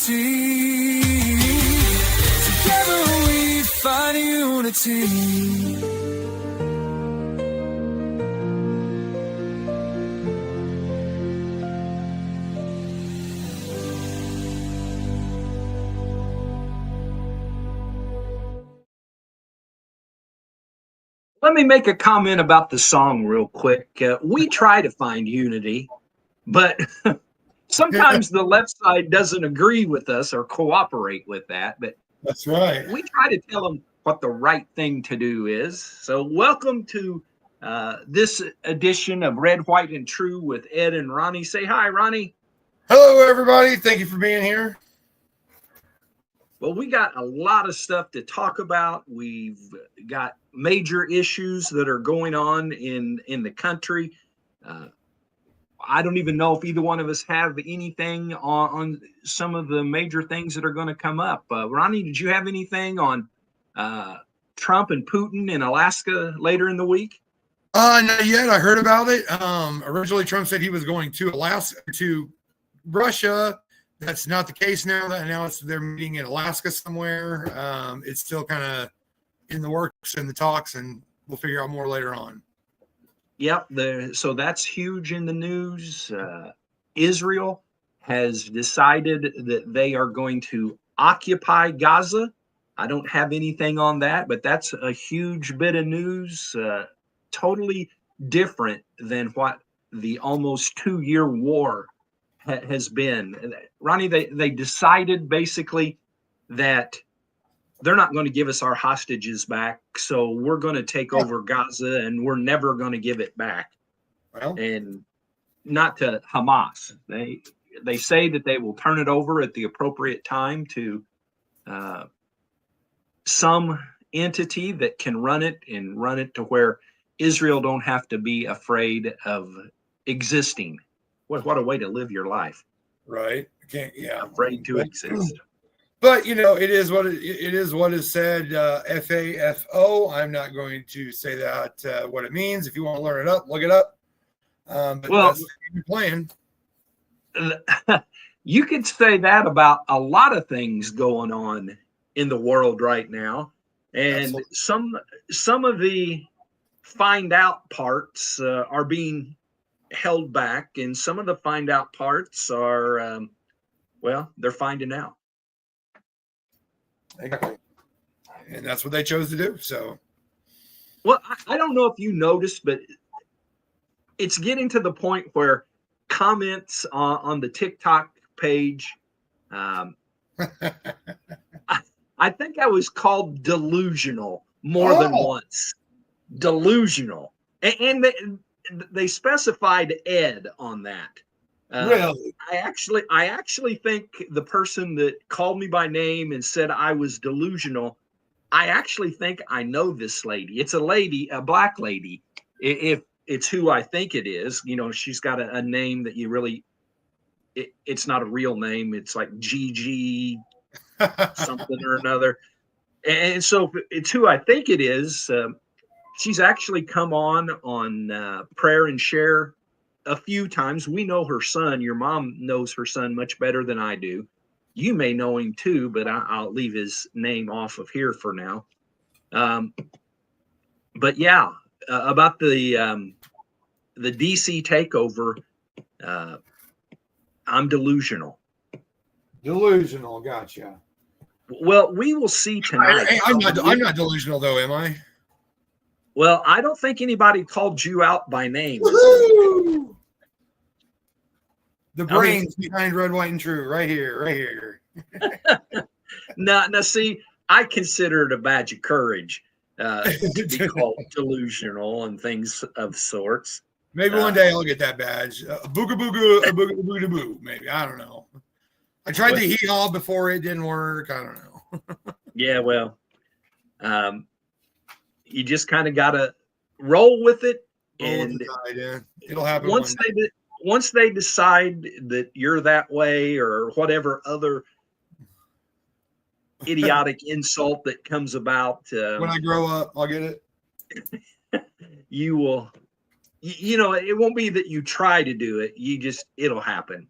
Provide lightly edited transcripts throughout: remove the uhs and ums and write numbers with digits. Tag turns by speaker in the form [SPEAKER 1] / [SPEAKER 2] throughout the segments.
[SPEAKER 1] unity. Together we find unity.
[SPEAKER 2] Let me make a comment about the song real quick. We try to find unity, but sometimes the left side doesn't agree with us or cooperate with that. But
[SPEAKER 3] That's right.
[SPEAKER 2] we try to tell them what the right thing to do is. So, welcome to this edition of Red, White, and True with Ed and Ronnie. Say hi, Ronnie.
[SPEAKER 3] Hello, everybody. Thank you for being here.
[SPEAKER 2] Well, we got a lot of stuff to talk about. We've got major issues that are going on in the country. I don't even know if either one of us have anything on some of the major things that are going to come up. Ronnie, did you have anything on Trump and Putin in Alaska later in the week?
[SPEAKER 3] Not yet. I heard about it. Originally, Trump said he was going to Alaska, to Russia. That's not the case now. Now they're meeting in Alaska somewhere. It's still kind of in the works and the talks, and we'll figure out more later on.
[SPEAKER 2] Yep. So that's huge in the news. Israel has decided that they are going to occupy Gaza. I don't have anything on that, but that's a huge bit of news. Totally different than what the almost 2-year war has been. Ronnie, they decided basically that they're not going to give us our hostages back, so we're going to take over Gaza and we're never going to give it back.
[SPEAKER 3] Well,
[SPEAKER 2] and not to Hamas. They say that they will turn it over at the appropriate time to some entity that can run it and run it to where Israel don't have to be afraid of existing. What a way to live your life.
[SPEAKER 3] right.
[SPEAKER 2] Afraid to exist.
[SPEAKER 3] But it is what it is. What is said. FAFO. I'm not going to say that what it means. If you want to learn it up, look it up. But
[SPEAKER 2] well,
[SPEAKER 3] that's the plan.
[SPEAKER 2] You could say that about a lot of things going on in the world right now, and absolutely. Some of the find out parts are being held back, and some of the find out parts are they're finding out.
[SPEAKER 3] Exactly. And that's what they chose to do. So,
[SPEAKER 2] well, I don't know if you noticed, but it's getting to the point where comments on the TikTok page, I think I was called delusional more than once. Delusional. And they specified Ed on that.
[SPEAKER 3] Really?
[SPEAKER 2] I actually think the person that called me by name and said I was delusional, I actually think I know this lady. It's a lady, a black lady. If it's who I think it is, she's got a name that you really, it's not a real name. It's like GG something or another. And so it's who I think it is. She's actually come on Prayer and Share a few times. We know her son. Your mom knows her son much better than I do. You may know him too, but I'll leave his name off of here for now. But yeah, about the DC takeover, I'm delusional.
[SPEAKER 3] Delusional, gotcha.
[SPEAKER 2] Well, we will see tonight.
[SPEAKER 3] I'm not delusional though, am I?
[SPEAKER 2] Well, I don't think anybody called you out by name.
[SPEAKER 3] Woo-hoo! The brains behind Red, White, and True, right here.
[SPEAKER 2] Now, see, I consider it a badge of courage to be called delusional and things of sorts.
[SPEAKER 3] Maybe one day I'll get that badge. Booga booga, booga booga boo. Maybe, I don't know. I tried the hee-haw before, it didn't work. I don't know.
[SPEAKER 2] Yeah, well, you just kind of got to roll with it.
[SPEAKER 3] It'll happen.
[SPEAKER 2] Once they decide that you're that way or whatever other idiotic insult that comes about.
[SPEAKER 3] When I grow up, I'll get it.
[SPEAKER 2] You will, it won't be that you try to do it. It'll happen.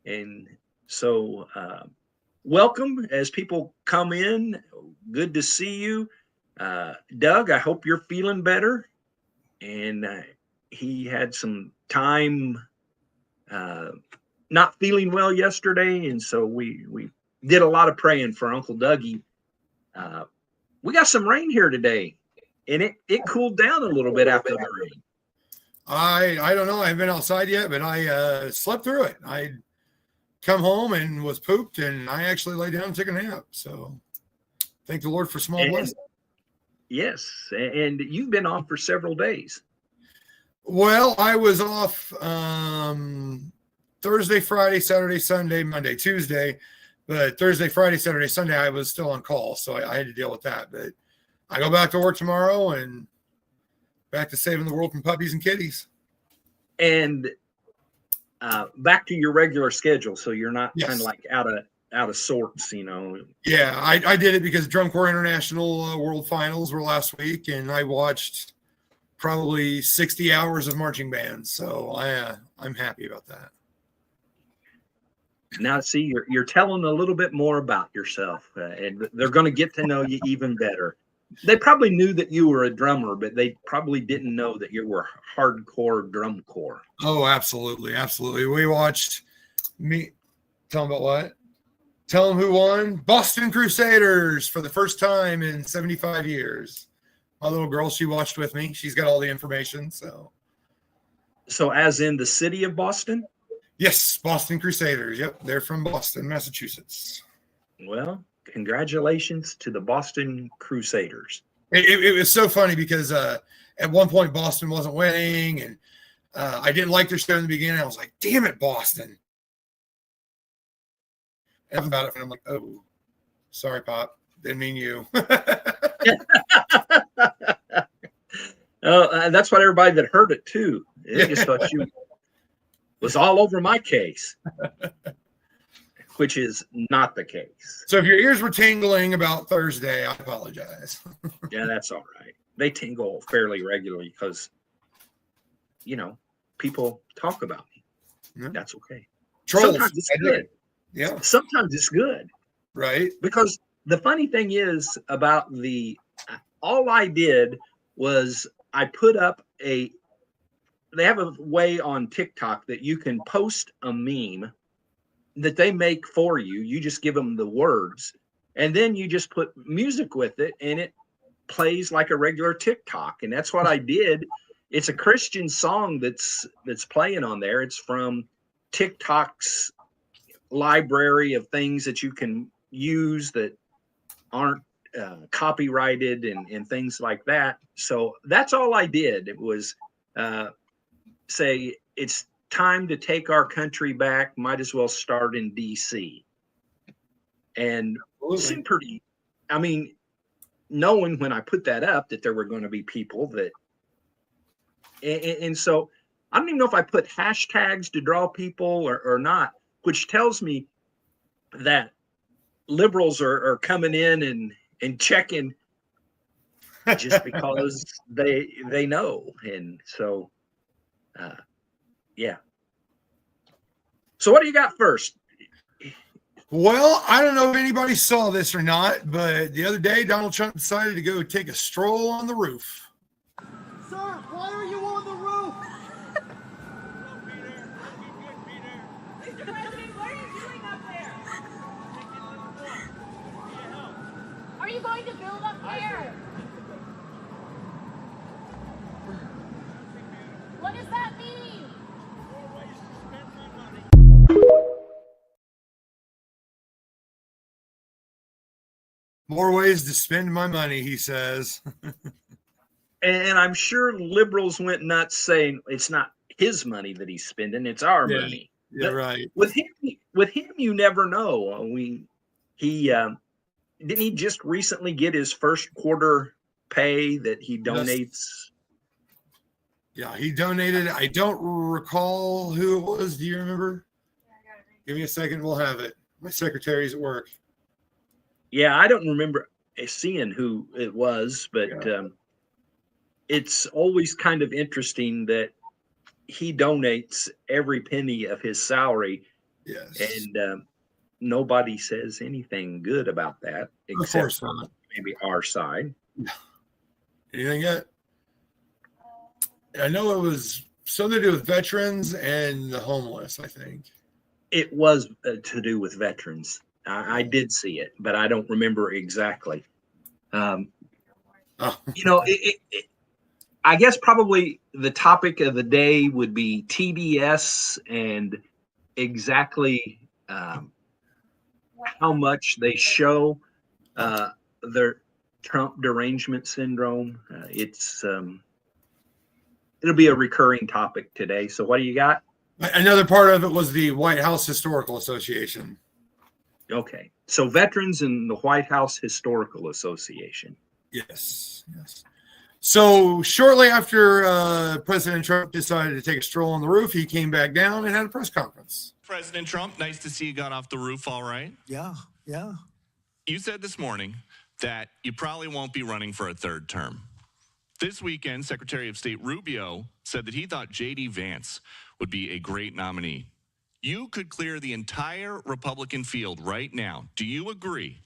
[SPEAKER 2] And so welcome as people come in. Good to see you. Doug, I hope you're feeling better. And he had some time not feeling well yesterday. And so we did a lot of praying for Uncle Dougie. We got some rain here today, and it cooled down a little bit after the rain.
[SPEAKER 3] I don't know. I haven't been outside yet, but I slept through it. I come home and was pooped, and I actually lay down and took a nap. So thank the Lord for small blessings.
[SPEAKER 2] Yes, and you've been off for several days.
[SPEAKER 3] Well, I was off Thursday, Friday, Saturday, Sunday, Monday, Tuesday. But Thursday, Friday, Saturday, Sunday, I was still on call, so I had to deal with that. But I go back to work tomorrow and back to saving the world from puppies and kitties.
[SPEAKER 2] And back to your regular schedule, so you're not
[SPEAKER 3] Yes.
[SPEAKER 2] kind of like out of sorts, you know.
[SPEAKER 3] Yeah, I did it because Drum Corps International World Finals were last week, and I watched probably 60 hours of marching bands. So I'm happy about that.
[SPEAKER 2] Now, see, you're telling a little bit more about yourself, and they're going to get to know you even better. They probably knew that you were a drummer, but they probably didn't know that you were hardcore drum corps.
[SPEAKER 3] Oh, absolutely, absolutely. We watched me. Tell them about what? Tell them who won. Boston Crusaders for the first time in 75 years. My little girl, she watched with me. She's got all the information. So
[SPEAKER 2] as in the city of Boston?
[SPEAKER 3] Yes, Boston Crusaders. Yep, they're from Boston, Massachusetts.
[SPEAKER 2] Well, congratulations to the Boston Crusaders.
[SPEAKER 3] It was so funny because at one point Boston wasn't winning, and I didn't like their show in the beginning. I was like, "Damn it, Boston!" And about it, and I'm like, "Oh, sorry, Pop, didn't mean you."
[SPEAKER 2] That's what everybody that heard it too. They just thought you was all over my case, which is not the case.
[SPEAKER 3] So if your ears were tingling about Thursday, I apologize.
[SPEAKER 2] Yeah, that's all right. They tingle fairly regularly because, you know, people talk about me.
[SPEAKER 3] Yeah.
[SPEAKER 2] That's okay.
[SPEAKER 3] Trolls.
[SPEAKER 2] Sometimes it's good.
[SPEAKER 3] Yeah.
[SPEAKER 2] Sometimes it's good.
[SPEAKER 3] Right.
[SPEAKER 2] Because the funny thing is about all I did was I put up they have a way on TikTok that you can post a meme that they make for you. You just give them the words, and then you just put music with it, and it plays like a regular TikTok. And that's what I did. It's a Christian song that's playing on there. It's from TikTok's library of things that you can use that aren't copyrighted and things like that. So that's all I did. It was say it's time to take our country back. Might as well start in DC. And it seemed pretty, I mean, knowing when I put that up that there were going to be people that, and so I don't even know if I put hashtags to draw people or not, which tells me that liberals are coming in and checking just because they know. And so, yeah. So what do you got first?
[SPEAKER 3] Well, I don't know if anybody saw this or not, but the other day Donald Trump decided to go take a stroll on the roof.
[SPEAKER 4] Sir, why are you on the roof?
[SPEAKER 5] Mr. President, what are you doing up there? Are you going to build up there? What does that mean?
[SPEAKER 3] More ways to spend my money, he says.
[SPEAKER 2] And I'm sure liberals went nuts saying it's not his money that he's spending, it's our money.
[SPEAKER 3] Yeah,
[SPEAKER 2] But
[SPEAKER 3] right.
[SPEAKER 2] With him, you never know. He didn't he just recently get his first quarter pay that he donates?
[SPEAKER 3] Yeah, he donated. I don't recall who it was. Do you remember? Give me a second. We'll have it. My secretary's at work.
[SPEAKER 2] Yeah, I don't remember seeing who it was, but it's always kind of interesting that he donates every penny of his salary.
[SPEAKER 3] Yes.
[SPEAKER 2] And nobody says anything good about that
[SPEAKER 3] Of
[SPEAKER 2] except
[SPEAKER 3] course not.
[SPEAKER 2] maybe our side.
[SPEAKER 3] Anything yet? I know it was something to do with veterans and the homeless, I think.
[SPEAKER 2] It was to do with veterans. I did see it, but I don't remember exactly.
[SPEAKER 3] Oh,
[SPEAKER 2] I guess probably the topic of the day would be TDS and exactly how much they show their Trump derangement syndrome. It'll be a recurring topic today. So what do you got?
[SPEAKER 3] another part of it was the White House Historical Association.
[SPEAKER 2] Okay. So veterans and the White House Historical Association.
[SPEAKER 3] Yes. So shortly after President Trump decided to take a stroll on the roof, he came back down and had a press conference.
[SPEAKER 6] President Trump, nice to see you got off the roof all right.
[SPEAKER 7] Yeah.
[SPEAKER 6] You said this morning that you probably won't be running for a third term. This weekend, Secretary of State Rubio said that he thought J.D. Vance would be a great nominee. You could clear the entire Republican field right now. Do you agree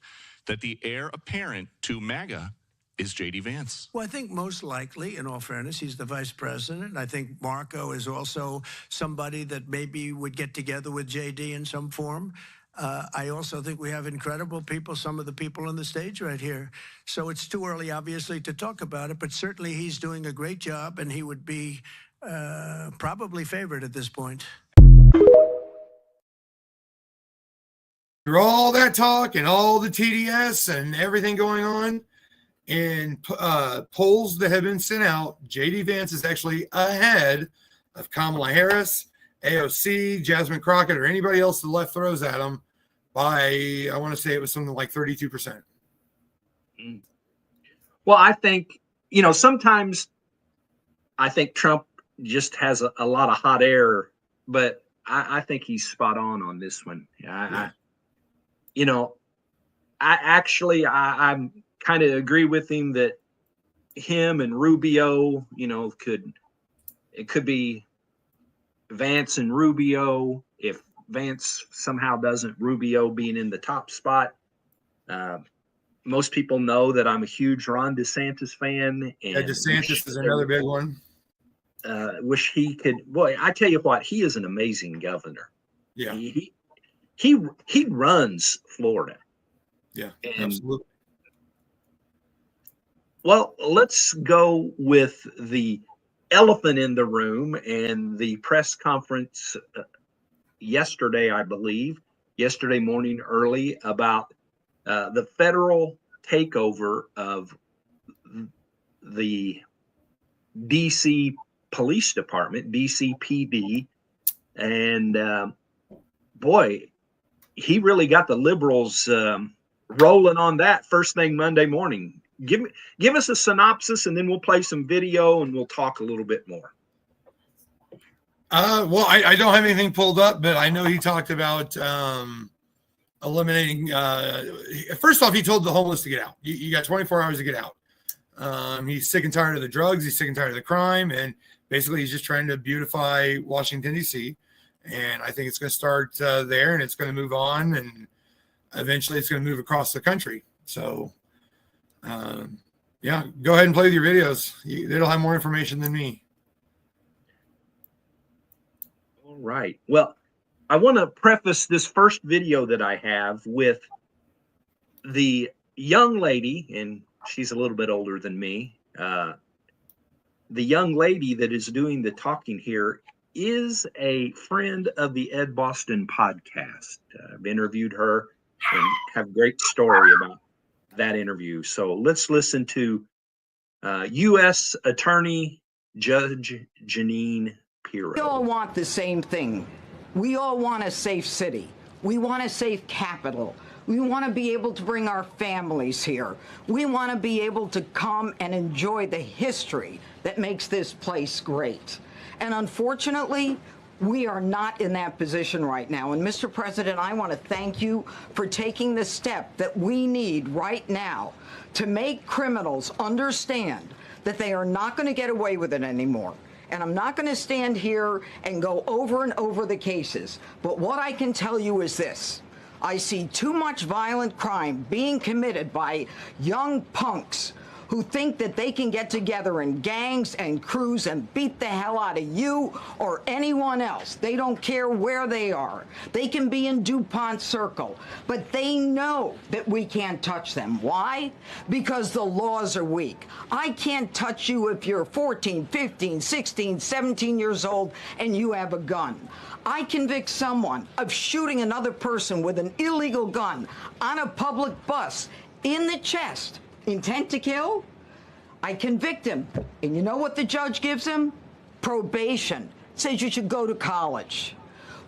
[SPEAKER 6] that the heir apparent to MAGA is J.D. Vance?
[SPEAKER 7] Well, I think most likely, in all fairness, he's the vice president. I think Marco is also somebody that maybe would get together with J.D. in some form. I also think we have incredible people, some of the people on the stage right here. So it's too early, obviously, to talk about it, but certainly he's doing a great job, and he would be probably favored at this point.
[SPEAKER 3] Through all that talk and all the TDS and everything going on, in polls that have been sent out, J.D. Vance is actually ahead of Kamala Harris, AOC, Jasmine Crockett, or anybody else the left throws at him by, I want to say it was something like 32%.
[SPEAKER 2] Well, I think, sometimes I think Trump just has a lot of hot air, but I think he's spot on this one. I kind of agree with him that him and Rubio, it could be Vance and Rubio. If Vance somehow doesn't, Rubio being in the top spot. Most people know that I'm a huge Ron DeSantis fan. And
[SPEAKER 3] DeSantis is another big one.
[SPEAKER 2] Wish he could. Boy, I tell you what, he is an amazing governor.
[SPEAKER 3] Yeah.
[SPEAKER 2] He runs Florida.
[SPEAKER 3] Yeah, absolutely.
[SPEAKER 2] Well, let's go with the elephant in the room and the press conference yesterday, I believe, yesterday morning early, about the federal takeover of the DC Police Department, DCPD. And boy, he really got the liberals rolling on that first thing Monday morning. Give us a synopsis, and then we'll play some video and we'll talk a little bit more.
[SPEAKER 3] Well, I don't have anything pulled up, but I know he talked about eliminating. First off, he told the homeless to get out. You got 24 hours to get out. He's sick and tired of the drugs. He's sick and tired of the crime, and basically, he's just trying to beautify Washington D.C. And I think it's going to start there, and it's going to move on, and eventually, it's going to move across the country. So. Yeah, go ahead and play with your videos. It'll have more information than me.
[SPEAKER 2] All right. Well, I want to preface this first video that I have with the young lady, and she's a little bit older than me. The young lady that is doing the talking here is a friend of the Ed Boston podcast. I've interviewed her and have a great story about that interview. So let's listen to U.S. Attorney Judge Jeanine Pirro.
[SPEAKER 8] We all want the same thing. We all want a safe city. We want a safe capital. We want to be able to bring our families here. We want to be able to come and enjoy the history that makes this place great. And unfortunately, we are not in that position right now. And Mr. President, I want to thank you for taking the step that we need right now to make criminals understand that they are not going to get away with it anymore. And I'm not going to stand here and go over and over the cases. But what I can tell you is this. I see too much violent crime being committed by young punks who think that they can get together in gangs and crews and beat the hell out of you or anyone else. They don't care where they are. They can be in DuPont Circle, but they know that we can't touch them. Why? Because the laws are weak. I can't touch you if you're 14, 15, 16, 17 years old and you have a gun. I convict someone of shooting another person with an illegal gun on a public bus in the chest. Intent to kill? I convict him. And you know what the judge gives him? Probation. Says you should go to college.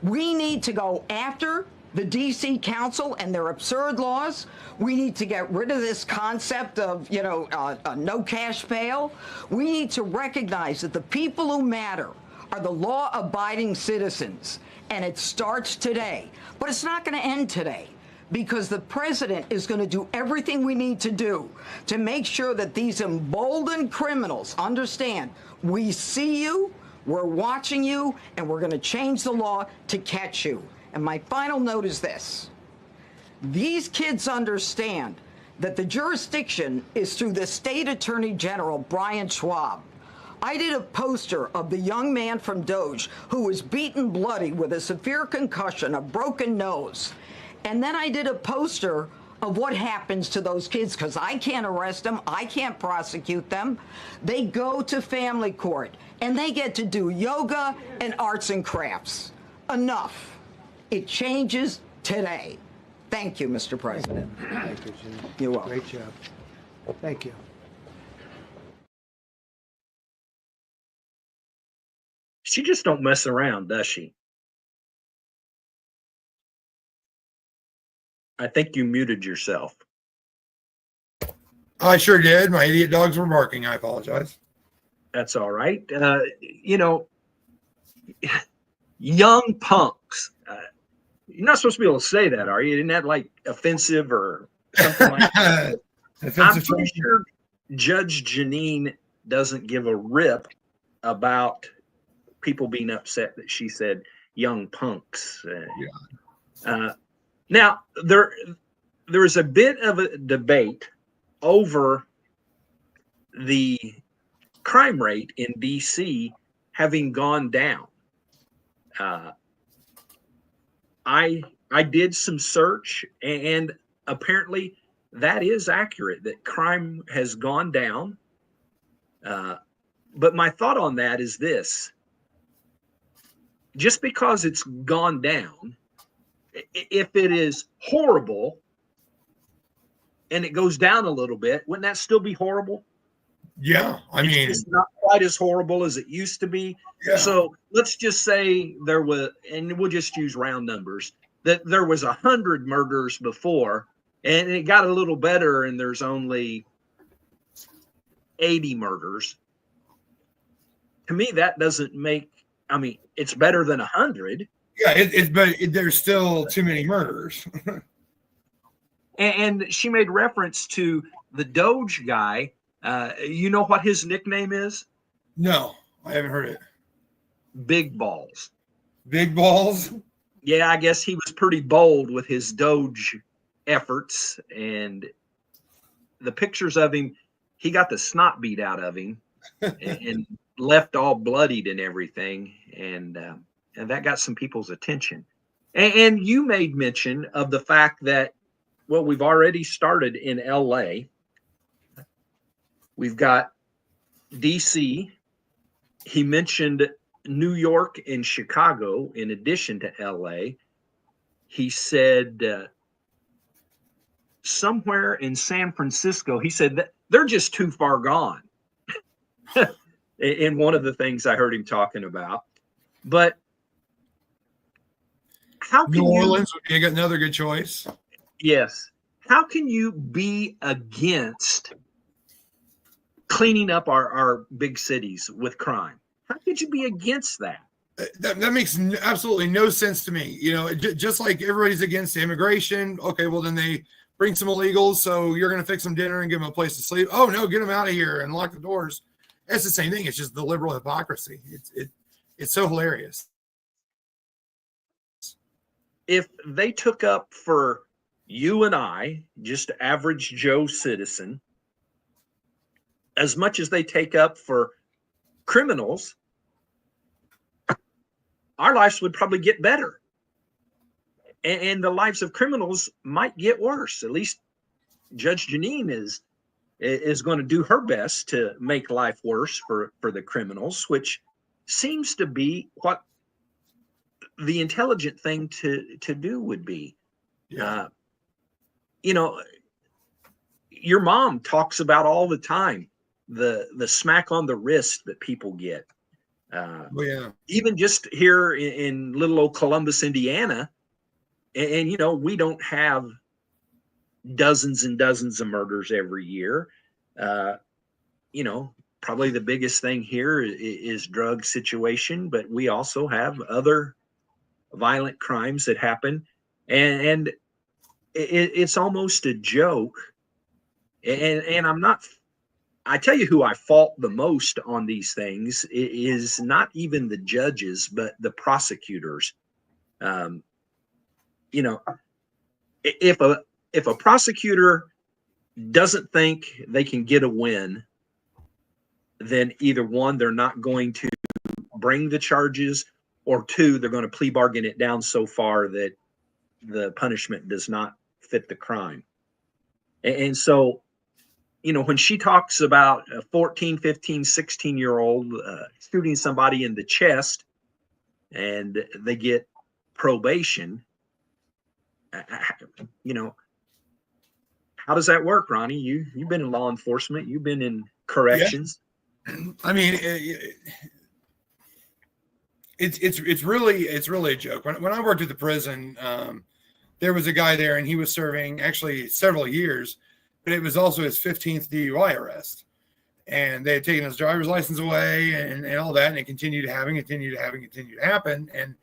[SPEAKER 8] We need to go after the D.C. Council and their absurd laws. We need to get rid of this concept of, no cash bail. We need to recognize that the people who matter are the law-abiding citizens. And it starts today. But it's not going to end today, because the president is going to do everything we need to do to make sure that these emboldened criminals understand we see you, we're watching you, and we're going to change the law to catch you. And my final note is this. These kids understand that the jurisdiction is through the state attorney general, Brian Schwab. I did a poster of the young man from Doge who was beaten bloody with a severe concussion, a broken nose. And then I did a poster of what happens to those kids, because I can't arrest them, I can't prosecute them. They go to family court, and they get to do yoga and arts and crafts. Enough. It changes today. Thank you, Mr. President.
[SPEAKER 9] Thank you, Jeanine.
[SPEAKER 8] You're welcome.
[SPEAKER 9] Great job. Thank you.
[SPEAKER 2] She just don't mess around, does she? I think you muted yourself.
[SPEAKER 3] I sure did. My idiot dogs were barking. I apologize.
[SPEAKER 2] That's all right. Young punks. You're not supposed to be able to say that, are you? Isn't that like offensive or something like that? I'm pretty sure Judge Jeanine doesn't give a rip about people being upset that she said young punks. Now, there is a bit of a debate over the crime rate in D.C. having gone down. I did some search, and apparently that is accurate, that crime has gone down. But my thought on that is this. Just because it's gone down, if it is horrible and it goes down a little bit, wouldn't that still be horrible?
[SPEAKER 3] Yeah, I mean,
[SPEAKER 2] it's not quite as horrible as it used to be.
[SPEAKER 3] Yeah.
[SPEAKER 2] So let's just say there was, and we'll just use round numbers, that there was 100 murders before, and it got a little better, and there's only 80 murders. To me, that doesn't make. I mean, it's better than 100.
[SPEAKER 3] Yeah, but there's still too many murders.
[SPEAKER 2] And she made reference to the Doge guy. You know what his nickname is?
[SPEAKER 3] No, I haven't heard it.
[SPEAKER 2] Big Balls.
[SPEAKER 3] Big Balls?
[SPEAKER 2] Yeah, I guess he was pretty bold with his Doge efforts. And the pictures of him, he got the snot beat out of him and left all bloodied and everything. And that got some people's attention. And you made mention of the fact that, well, we've already started in L.A. We've got D.C. He mentioned New York and Chicago in addition to L.A. He said somewhere in San Francisco, he said that they're just too far gone. In one of the things I heard him talking about. But how can
[SPEAKER 3] New Orleans would be another good choice.
[SPEAKER 2] Yes. How can you be against cleaning up our big cities with crime? How could you be against that?
[SPEAKER 3] That makes absolutely no sense to me. You know, just like everybody's against immigration. Okay, well, then they bring some illegals, so you're going to fix them dinner and give them a place to sleep. Oh, no, get them out of here and lock the doors. It's the same thing. It's just the liberal hypocrisy. It's so hilarious.
[SPEAKER 2] if they took up for you and I, just average Joe citizen, as much as they take up for criminals, our lives would probably get better. And the lives of criminals might get worse. At least Judge Jeanine is going to do her best to make life worse for the criminals, which seems to be what the intelligent thing to do would be.
[SPEAKER 3] Yeah.
[SPEAKER 2] You know, your mom talks about all the time the smack on the wrist that people get.
[SPEAKER 3] Yeah.
[SPEAKER 2] Even just here in little old Columbus, Indiana, and you know, we don't have dozens and dozens of murders every year. You know, probably the biggest thing here is drug situation, but we also have other violent crimes that happen, and it's almost a joke. And I'm not. I tell you who I fault the most on these things is not even the judges, but the prosecutors. You know, if a prosecutor doesn't think they can get a win, then either one, they're not going to bring the charges, or two, they're going to plea bargain it down so far that the punishment does not fit the crime. And so, you know, when she talks about a 14, 15, 16-year-old shooting somebody in the chest and they get probation, you know, how does that work, Ronnie? You've been in law enforcement. You've been in corrections.
[SPEAKER 3] Yeah. I mean, it's really a joke. When I worked at the prison, there was a guy there, and he was serving actually several years, but it was also his 15th DUI arrest, and they had taken his driver's license away and all that, and it continued to happen. And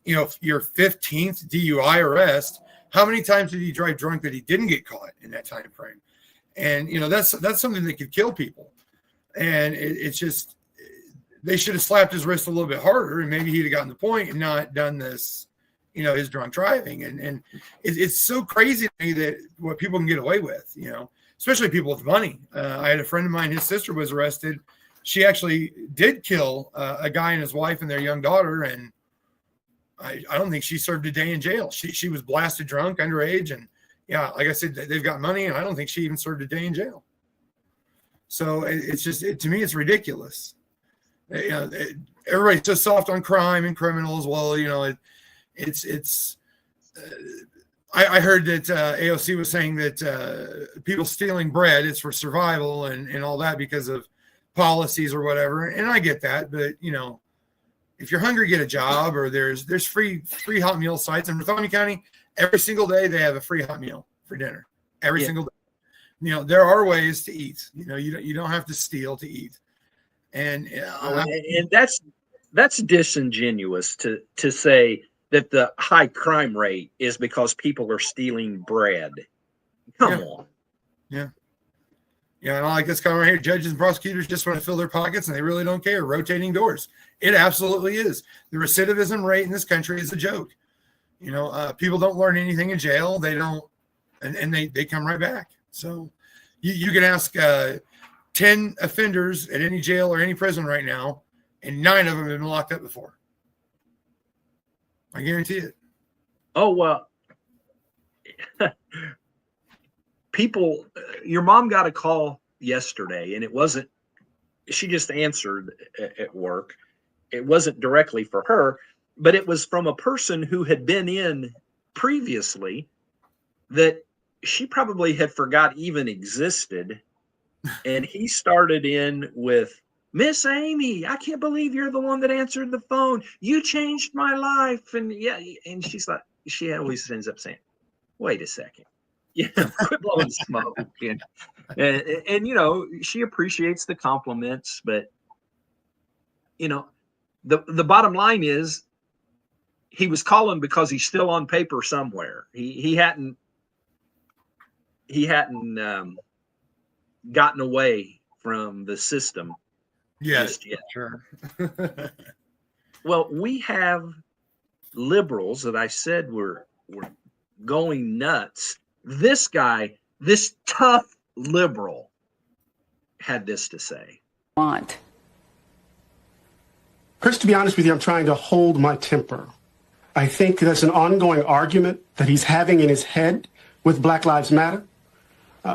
[SPEAKER 3] you know, your 15th DUI arrest, how many times did he drive drunk that he didn't get caught in that time frame? And you know, that's something that could kill people. And it's just, they should have slapped his wrist a little bit harder, and maybe he'd have gotten the point and not done this, you know, his drunk driving. And it's so crazy to me that what people can get away with, you know, especially people with money. I had a friend of mine, his sister was arrested. She actually did kill a guy and his wife and their young daughter, and I don't think she served a day in jail. She was blasted drunk, underage, and yeah, like I said, they've got money, and I don't think she even served a day in jail. So it's just, to me, it's ridiculous. You know, everybody's just soft on crime and criminals. Well, you know, I heard that AOC was saying that people stealing bread is for survival and all that because of policies or whatever. And I get that, but you know, if you're hungry, get a job, or there's free hot meal sites in Ronnie County. Every single day they have a free hot meal for dinner. Every single day. You know, there are ways to eat. You know, you don't have to steal to eat. And that's disingenuous to say that the high crime rate is because people are stealing bread. Come on. Yeah. Yeah, and I like this comment right here. Judges and prosecutors just want to fill their pockets, and they really don't care. Rotating doors. It absolutely is. The recidivism rate in this country is a joke. You know, people don't learn anything in jail. They don't, and they come right back. So you can ask 10 offenders at any jail or any prison right now, and 9 of them have been locked up before. I guarantee it.
[SPEAKER 2] Oh, well, people, your mom got a call yesterday, and it wasn't, she just answered at work. It wasn't directly for her, but it was from a person who had been in previously that she probably had forgot even existed. And he started in with, "Miss Amy, I can't believe you're the one that answered the phone. You changed my life." And yeah, and she's like, she always ends up saying, "Wait a second. Yeah, quit blowing smoke." And you know, she appreciates the compliments, but you know, the bottom line is he was calling because he's still on paper somewhere. He hadn't gotten away from the system.
[SPEAKER 3] Yes,
[SPEAKER 2] just yet.
[SPEAKER 3] sure.
[SPEAKER 2] Well, we have liberals that I said were going nuts, this guy, this tough liberal, had this to say.
[SPEAKER 10] Want.
[SPEAKER 11] Chris, to be honest with you, I'm trying to hold my temper. I think there's an ongoing argument that he's having in his head with Black Lives Matter.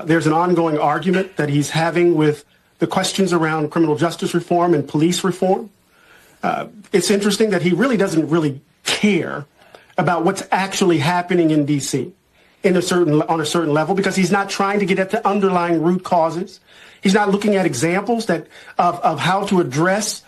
[SPEAKER 11] There's an ongoing argument that he's having with the questions around criminal justice reform and police reform. It's interesting that he really doesn't really care about what's actually happening in D.C. on a certain level, because he's not trying to get at the underlying root causes. He's not looking at examples of how to address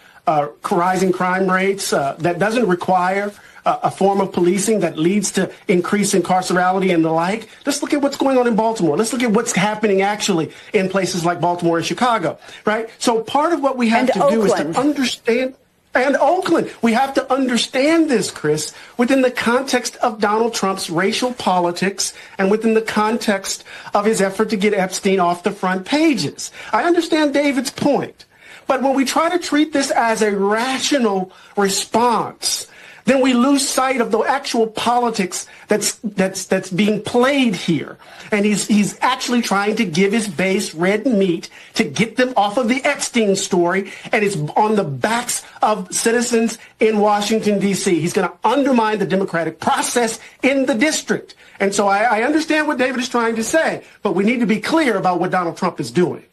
[SPEAKER 11] rising crime rates that doesn't require a form of policing that leads to increased incarcerality and the like. Let's look at what's going on in Baltimore. Let's look at what's happening actually in places like Baltimore and Chicago, right? So part of what we have to do is to understand. And Oakland, we have to understand this, Chris, within the context of Donald Trump's racial politics and within the context of his effort to get Epstein off the front pages. I understand David's point, but when we try to treat this as a rational response, then we lose sight of the actual politics that's being played here. And he's actually trying to give his base red meat to get them off of the Epstein story, and it's on the backs of citizens in Washington, D.C. He's going to undermine the democratic process in the district. And so I understand what David is trying to say, but we need to be clear about what Donald Trump is doing.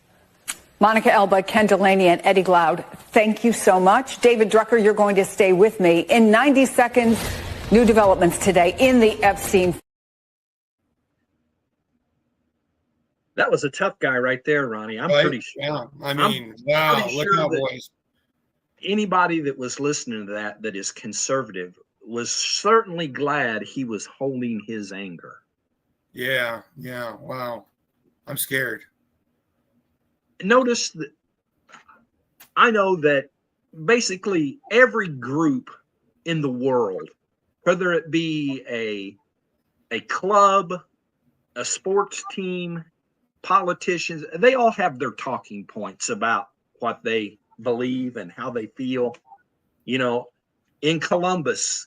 [SPEAKER 10] Monica Elba, Ken Delaney, and Eddie Glaude, thank you so much. David Drucker, you're going to stay with me. In 90 seconds, new developments today in the Epstein.
[SPEAKER 2] That was a tough guy right there, Ronnie. I'm pretty sure.
[SPEAKER 3] Yeah, I mean, wow, look
[SPEAKER 2] sure
[SPEAKER 3] out, boys.
[SPEAKER 2] Anybody that was listening to that is conservative was certainly glad he was holding his anger.
[SPEAKER 3] Yeah, wow. I'm scared.
[SPEAKER 2] Notice that I know that basically every group in the world, whether it be a club, a sports team, politicians, they all have their talking points about what they believe and how they feel. You know, in Columbus,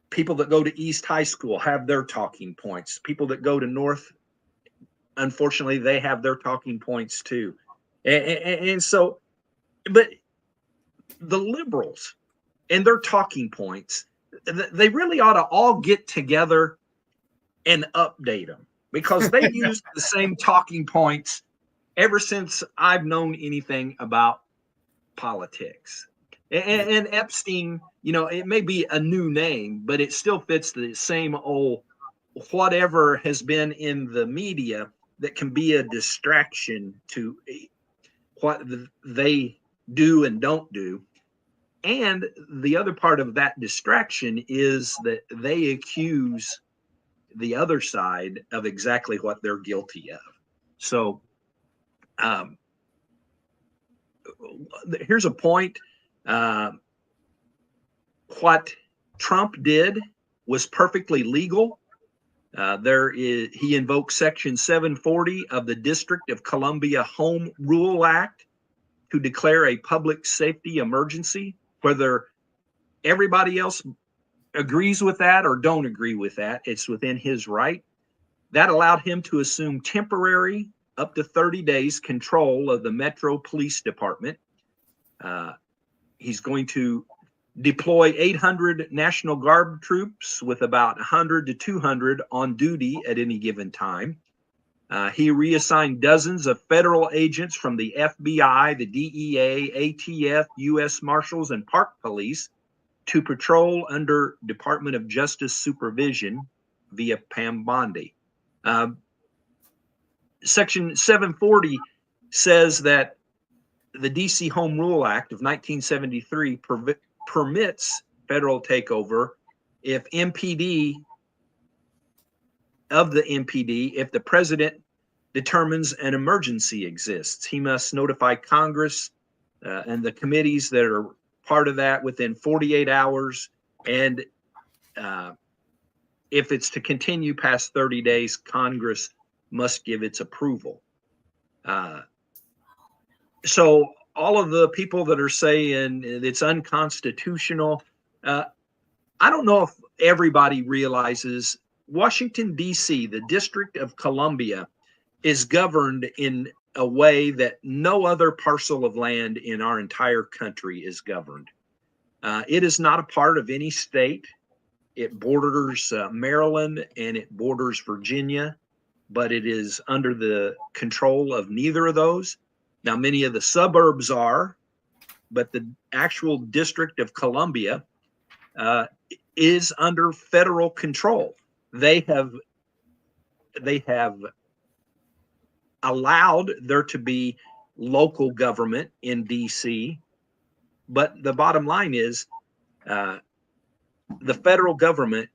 [SPEAKER 2] people that go to East High School have their talking points. People that go to North, unfortunately, they have their talking points too. And so, but the liberals and their talking points, they really ought to all get together and update them, because they used the same talking points ever since I've known anything about politics. And Epstein, you know, it may be a new name, but it still fits the same old whatever has been in the media that can be a distraction to what they do and don't do. And the other part of that distraction is that they accuse the other side of exactly what they're guilty of. So here's a point. What Trump did was perfectly legal. He invoked Section 740 of the District of Columbia Home Rule Act to declare a public safety emergency. Whether everybody else agrees with that or don't agree with that, it's within his right. That allowed him to assume temporary, up to 30 days, control of the Metro Police Department. He's going to deploy 800 National Guard troops with about 100 to 200 on duty at any given time. He reassigned dozens of federal agents from the FBI, the DEA, ATF, U.S. Marshals, and Park Police to patrol under Department of Justice supervision via Pam Bondi. Section 740 says that the D.C. Home Rule Act of 1973 permits federal takeover if the president determines an emergency exists. He must notify Congress and the committees that are part of that within 48 hours. And if it's to continue past 30 days, Congress must give its approval. So all of the people that are saying it's unconstitutional, I don't know if everybody realizes Washington, D.C., the District of Columbia, is governed in a way that no other parcel of land in our entire country is governed. It is not a part of any state. It borders Maryland and it borders Virginia, but it is under the control of neither of those. Now, many of the suburbs are, but the actual District of Columbia is under federal control. They have allowed there to be local government in DC, but the bottom line is the federal government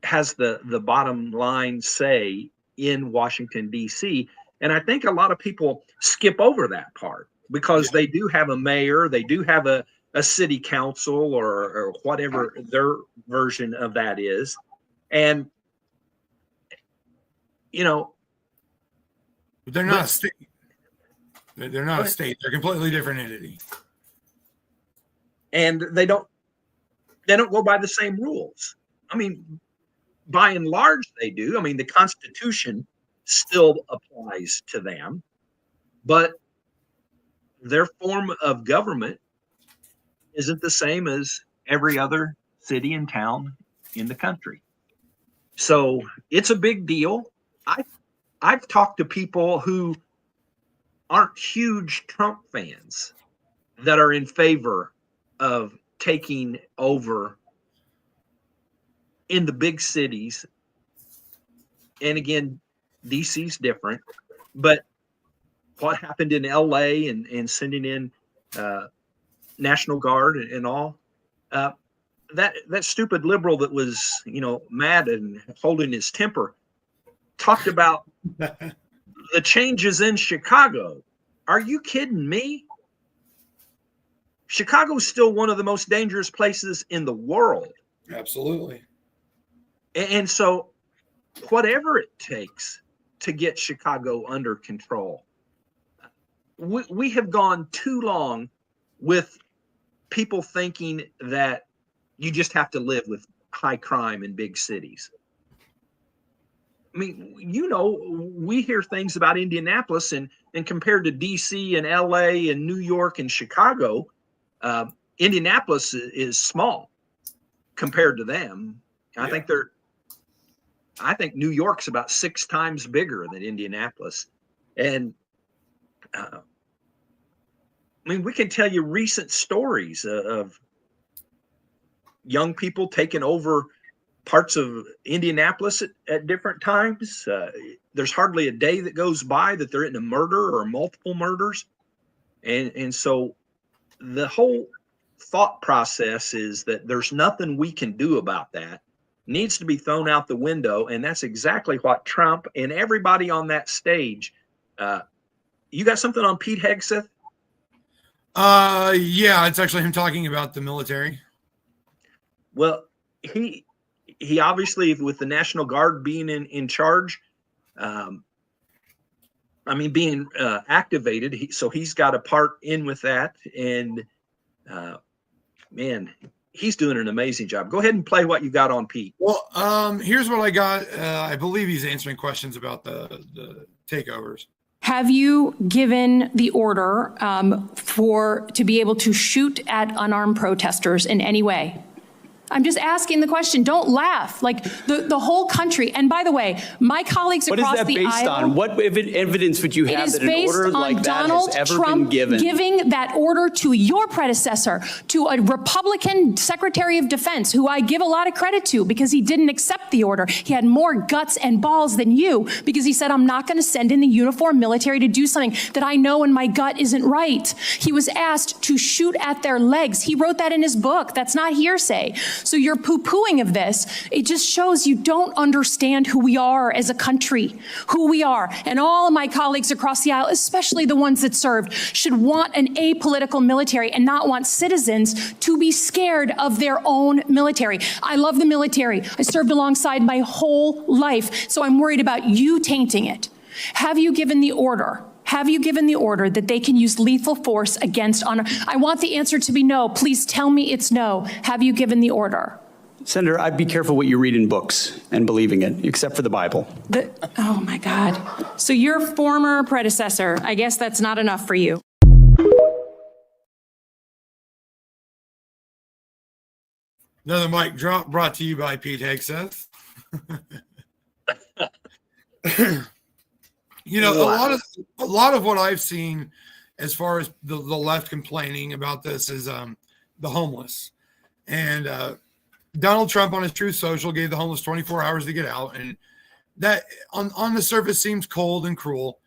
[SPEAKER 2] has the bottom line say in Washington, D.C. And I think a lot of people skip over that part because they do have a mayor, they do have a city council or whatever their version of that is. And, you know,
[SPEAKER 3] they're not a state. They're not a state. They're a completely different entity.
[SPEAKER 2] And they don't go by the same rules. I mean, by and large, they do. I mean, the Constitution still applies to them, but their form of government isn't the same as every other city and town in the country. So it's a big deal. I've talked to people who aren't huge Trump fans that are in favor of taking over in the big cities. And again, DC's different, but what happened in LA and sending in National Guard and all, that stupid liberal that was, you know, mad and holding his temper talked about the changes in Chicago. Are you kidding me? Chicago is still one of the most dangerous places in the world.
[SPEAKER 3] Absolutely.
[SPEAKER 2] And so whatever it takes to get Chicago under control, we have gone too long with people thinking that you just have to live with high crime in big cities. I mean, you know, we hear things about Indianapolis and compared to DC and LA and New York and Chicago, Indianapolis is small compared to them. Yeah. I think New York's about 6 times bigger than Indianapolis. And I mean, we can tell you recent stories of young people taking over parts of Indianapolis at different times. There's hardly a day that goes by that there isn't a murder or multiple murders. And so the whole thought process is that there's nothing we can do about that. It needs to be thrown out the window. And that's exactly what Trump and everybody on that stage. You got something on Pete Hegseth?
[SPEAKER 3] Yeah, it's actually him talking about the military.
[SPEAKER 2] Well, he obviously, with the National Guard being in charge, I mean, being activated, so he's got a part in with that. And man, he's doing an amazing job. Go ahead and play what you got on Pete.
[SPEAKER 3] Well, here's what I got. I believe he's answering questions about the takeovers.
[SPEAKER 12] Have you given the order to be able to shoot at unarmed protesters in any way? I'm just asking the question. Don't laugh. Like the whole country. And by the way, my colleagues across the aisle. What is that based on?
[SPEAKER 13] What evidence would you have that an order like that has ever been given?
[SPEAKER 12] Giving that order to your predecessor, to a Republican Secretary of Defense, who I give a lot of credit to because he didn't accept the order. He had more guts and balls than you because he said, I'm not going to send in the uniformed military to do something that I know in my gut isn't right. He was asked to shoot at their legs. He wrote that in his book. That's not hearsay. So your poo-pooing of this, it just shows you don't understand who we are as a country, who we are. And all of my colleagues across the aisle, especially the ones that served, should want an apolitical military and not want citizens to be scared of their own military. I love the military. I served alongside my whole life, so I'm worried about you tainting it. Have you given the order? Have you given the order that they can use lethal force against honor? I want the answer to be no. Please tell me it's no. Have you given the order?
[SPEAKER 13] Senator, I'd be careful what you read in books and believing it, except for the Bible.
[SPEAKER 12] Oh, my God. So your former predecessor, I guess that's not enough for you.
[SPEAKER 3] Another mic drop brought to you by Pete Hegseth. You know,
[SPEAKER 2] Wow.
[SPEAKER 3] a lot of what I've seen as far as the left complaining about this is the homeless. And Donald Trump on his Truth Social gave the homeless 24 hours to get out. And that on the surface seems cold and cruel.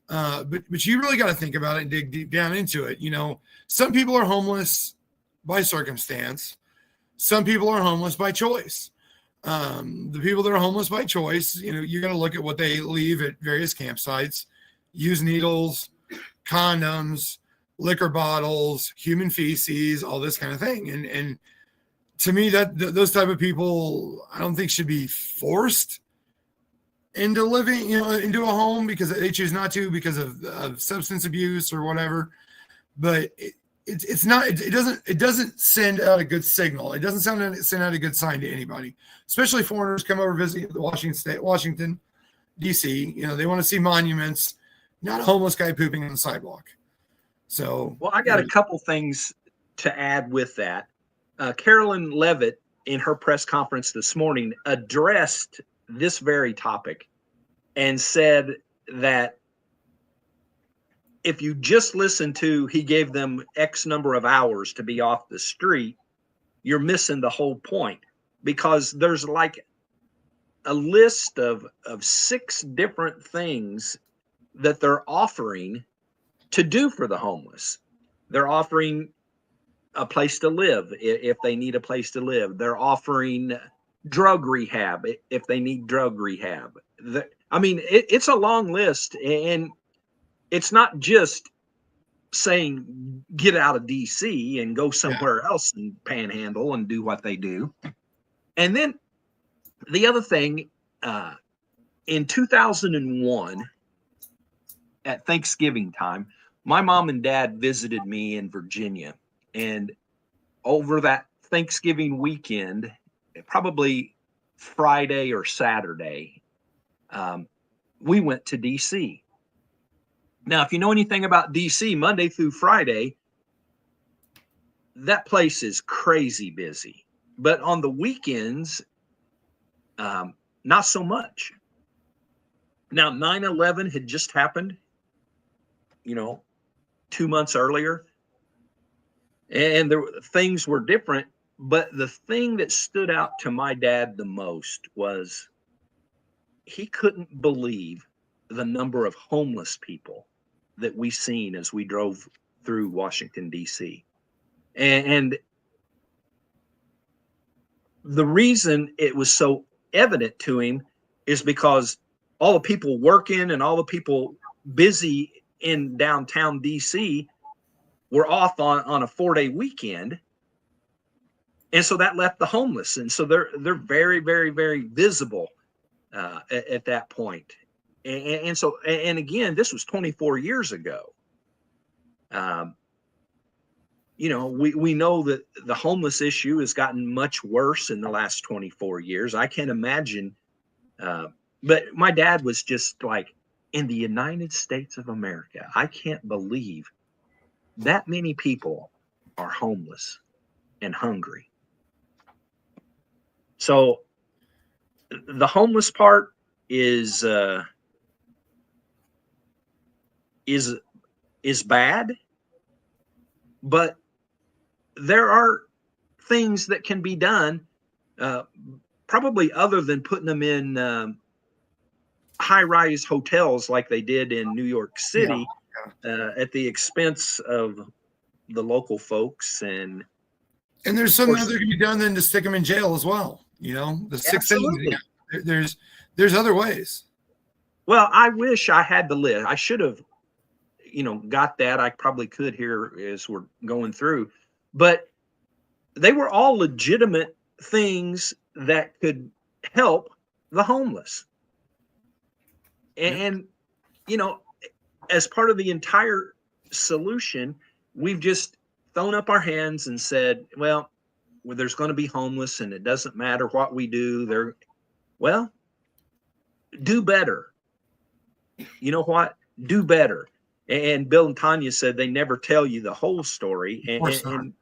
[SPEAKER 3] But you really got to think about it and dig deep down into it. You know, some people are homeless by circumstance. Some people are homeless by choice. The people that are homeless by choice, you know, you got to look at what they leave at various campsites: used needles, condoms, liquor bottles, human feces, all this kind of thing. And to me, those type of people, I don't think should be forced into living, you know, into a home because they choose not to because of substance abuse or whatever. But it doesn't send out a good signal. It doesn't send out a good sign to anybody, especially foreigners come over visit Washington, D.C. You know, they want to see monuments, not a homeless guy pooping on the sidewalk. So,
[SPEAKER 2] well, I got a couple things to add with that. Carolyn Levitt, in her press conference this morning, addressed this very topic and said that if you just listen to, he gave them X number of hours to be off the street, you're missing the whole point, because there's like a list of 6 different things that they're offering to do for the homeless. They're offering a place to live if they need a place to live. They're offering drug rehab if they need drug rehab. I mean, it's a long list, and it's not just saying get out of DC and go somewhere else and panhandle and do what they do. And then the other thing, in 2001, at Thanksgiving time, my mom and dad visited me in Virginia. And over that Thanksgiving weekend, probably Friday or Saturday, we went to DC. Now, if you know anything about DC, Monday through Friday, that place is crazy busy. But on the weekends, not so much. Now, 9/11 had just happened, 2 months earlier. And things were different. But the thing that stood out to my dad the most was he couldn't believe the number of homeless people that we seen as we drove through Washington, D.C. And the reason it was so evident to him is because all the people working and all the people busy in downtown D.C. were off on a 4-day weekend. And so that left the homeless. And so they're very, very, very visible at that point. And so, and again, this was 24 years ago. We know that the homeless issue has gotten much worse in the last 24 years. I can't imagine. But my dad was just like, in the United States of America, I can't believe that many people are homeless and hungry. So the homeless part is bad, but there are things that can be done, probably other than putting them in high-rise hotels like they did in New York City, at the expense of the local folks. And
[SPEAKER 3] there's something that can be done than to stick them in jail as well. The 6 things. There's other ways.
[SPEAKER 2] Well, I wish I had the list. I should have, got that. I probably could here as we're going through, but they were all legitimate things that could help the homeless. And, as part of the entire solution, we've just thrown up our hands and said, well, where there's going to be homeless and it doesn't matter what we do. Well, do better. You know what? Do better. And Bill and Tanya said they never tell you the whole story. And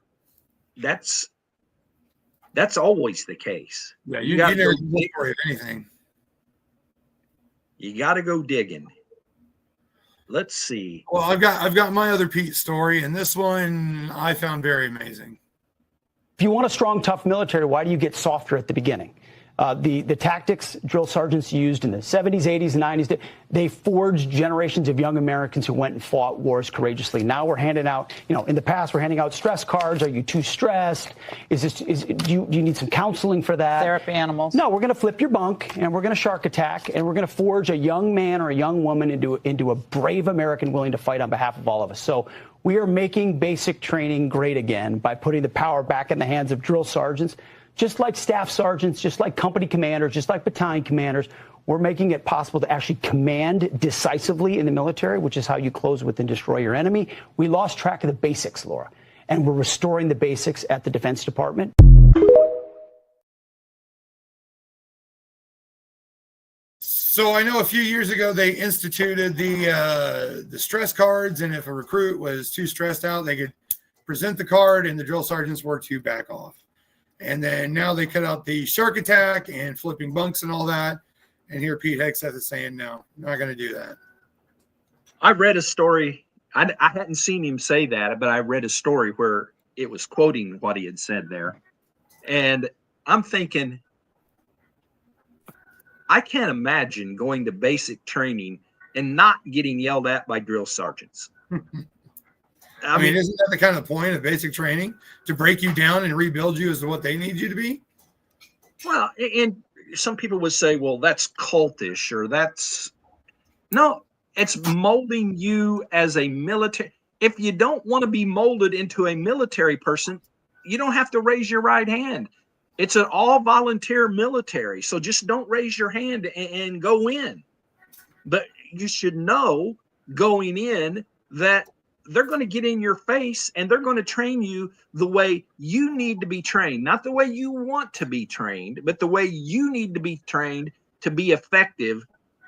[SPEAKER 2] that's always the case.
[SPEAKER 3] Yeah, you never tell the story of anything.
[SPEAKER 2] You got to go digging. Let's see.
[SPEAKER 3] Well, I've got my other Pete story, and this one I found very amazing.
[SPEAKER 14] If you want a strong, tough military, why do you get softer at the beginning? The tactics drill sergeants used in the 70s, 80s, and 90s, they forged generations of young Americans who went and fought wars courageously. Now we're handing out, in the past, we're handing out stress cards. Are you too stressed? Do you need some counseling for that?
[SPEAKER 15] Therapy animals.
[SPEAKER 14] No, we're going to flip your bunk, and we're going to shark attack, and we're going to forge a young man or a young woman into a brave American willing to fight on behalf of all of us. So we are making basic training great again by putting the power back in the hands of drill sergeants. Just like staff sergeants, just like company commanders, just like battalion commanders, we're making it possible to actually command decisively in the military, which is how you close with and destroy your enemy. We lost track of the basics, Laura, and we're restoring the basics at the Defense Department.
[SPEAKER 3] So I know a few years ago they instituted the stress cards, and if a recruit was too stressed out, they could present the card, and the drill sergeants were to back off. And then now they cut out the shark attack and flipping bunks and all that. And here Pete Hegseth is saying, no, not going to do that.
[SPEAKER 2] I read a story. I hadn't seen him say that, but I read a story where it was quoting what he had said there. And I'm thinking, I can't imagine going to basic training and not getting yelled at by drill sergeants.
[SPEAKER 3] I mean, isn't that the kind of point of basic training, to break you down and rebuild you as to what they need you to be?
[SPEAKER 2] Well, and some people would say, well, that's cultish, or no, it's molding you as a military. If you don't want to be molded into a military person, you don't have to raise your right hand. It's an all volunteer military. So just don't raise your hand and go in. But you should know going in that they're going to get in your face and they're going to train you the way you need to be trained, not the way you want to be trained, but the way you need to be trained to be effective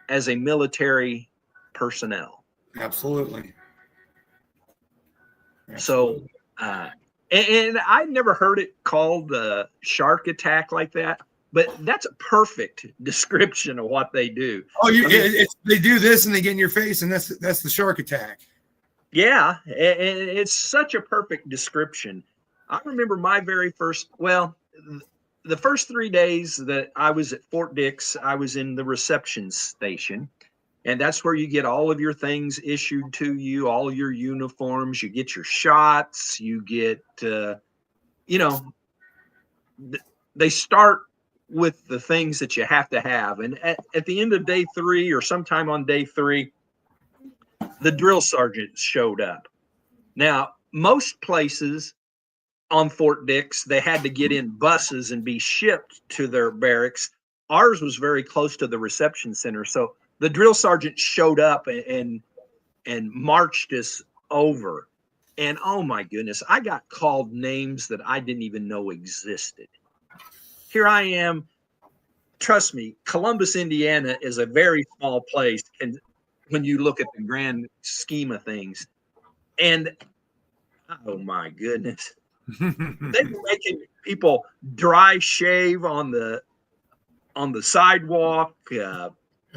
[SPEAKER 2] as a military personnel.
[SPEAKER 3] Absolutely.
[SPEAKER 2] So, and I never heard it called shark attack like that, but that's a perfect description of what they do.
[SPEAKER 3] Oh, they do this and they get in your face, and that's the shark attack.
[SPEAKER 2] Yeah, and it's such a perfect description. I remember my very first, the first 3 days that I was at Fort Dix, I was in the reception station, and that's where you get all of your things issued to you, all your uniforms, you get your shots, you get, they start with the things that you have to have. And at the end of day 3 or sometime on day 3, the drill sergeant showed up. Now, most places on Fort Dix, they had to get in buses and be shipped to their barracks. Ours was very close to the reception center. So the drill sergeant showed up and marched us over. And oh my goodness, I got called names that I didn't even know existed. Here I am. Trust me, Columbus, Indiana is a very small place. And when you look at the grand scheme of things, and oh my goodness, they were making people dry shave on the sidewalk.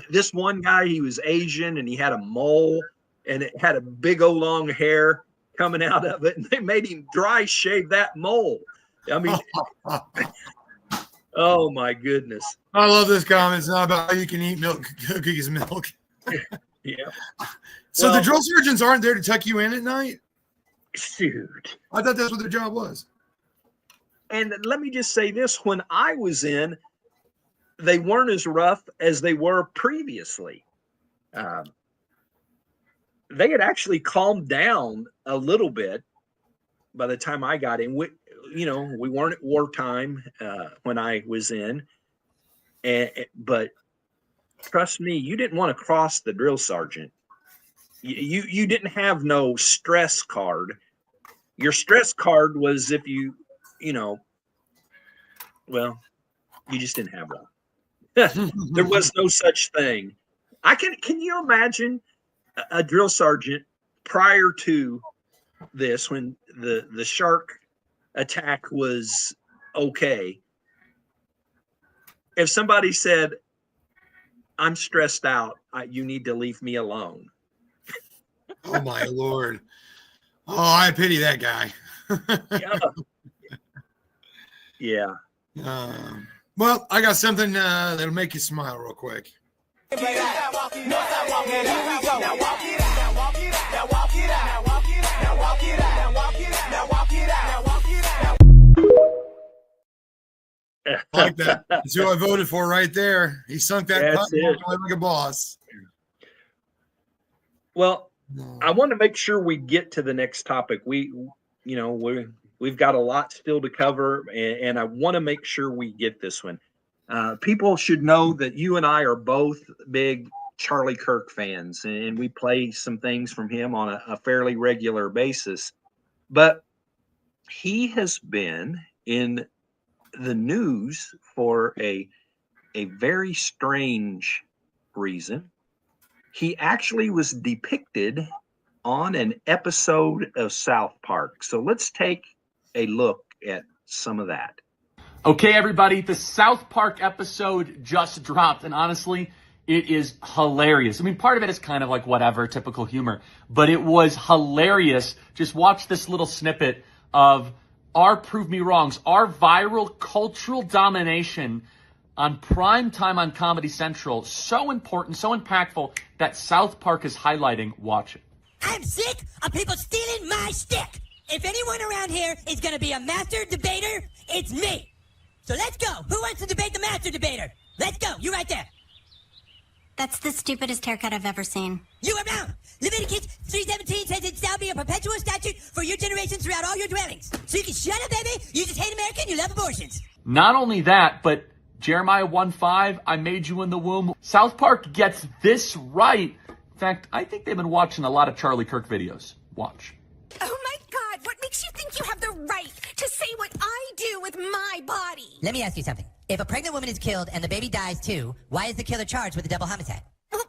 [SPEAKER 2] This one guy, he was Asian and he had a mole and it had a big old long hair coming out of it, and they made him dry shave that mole. I mean, oh my goodness.
[SPEAKER 3] I love this comment. It's not about how you can eat milk, cookies, milk.
[SPEAKER 2] Yeah.
[SPEAKER 3] So the drill sergeants aren't there to tuck you in at night?
[SPEAKER 2] Shoot.
[SPEAKER 3] I thought that's what their job was.
[SPEAKER 2] And let me just say this. When I was in, they weren't as rough as they were previously. They had actually calmed down a little bit by the time I got in. We weren't at wartime when I was in. But trust me, you didn't want to cross the drill sergeant. You didn't have no stress card. Your stress card was if you Well, you just didn't have one. There was no such thing. Can you imagine a drill sergeant prior to this, when the shark attack was okay, if somebody said, "I'm stressed out, you need to leave me alone."
[SPEAKER 3] Oh my Lord. Oh, I pity that guy.
[SPEAKER 2] Yeah.
[SPEAKER 3] Well, I got something that'll make you smile real quick. I like that. That's who I voted for right there. He sunk that putt like a boss.
[SPEAKER 2] Well, I want to make sure we get to the next topic. We've got a lot still to cover, and I want to make sure we get this one. People should know that you and I are both big Charlie Kirk fans, and we play some things from him on a fairly regular basis. But he has been in the news for a very strange reason. He actually was depicted on an episode of South Park. So let's take a look at some of that.
[SPEAKER 15] Okay, everybody, the South Park episode just dropped, and honestly, it is hilarious. I mean, part of it is kind of like whatever, typical humor, but it was hilarious. Just watch this little snippet of our Prove Me Wrongs, our viral cultural domination on prime time on Comedy Central. So important, so impactful that South Park is highlighting. Watch it.
[SPEAKER 16] I'm sick of people stealing my stick. If anyone around here is going to be a master debater, it's me. So let's go. Who wants to debate the master debater? Let's go. You right there.
[SPEAKER 17] That's the stupidest haircut I've ever seen.
[SPEAKER 16] You are wrong. Leviticus 3:17 says it shall be a perpetual statute for your generations throughout all your dwellings. So you can shut up, baby. You just hate America and you love abortions.
[SPEAKER 15] Not only that, but Jeremiah 1:5, I made you in the womb. South Park gets this right. In fact, I think they've been watching a lot of Charlie Kirk videos. Watch.
[SPEAKER 17] Oh my God, what makes you think you have the right to say what I do with my body?
[SPEAKER 16] Let me ask you something. If a pregnant woman is killed and the baby dies too, why is the killer charged with a double homicide?
[SPEAKER 17] Well,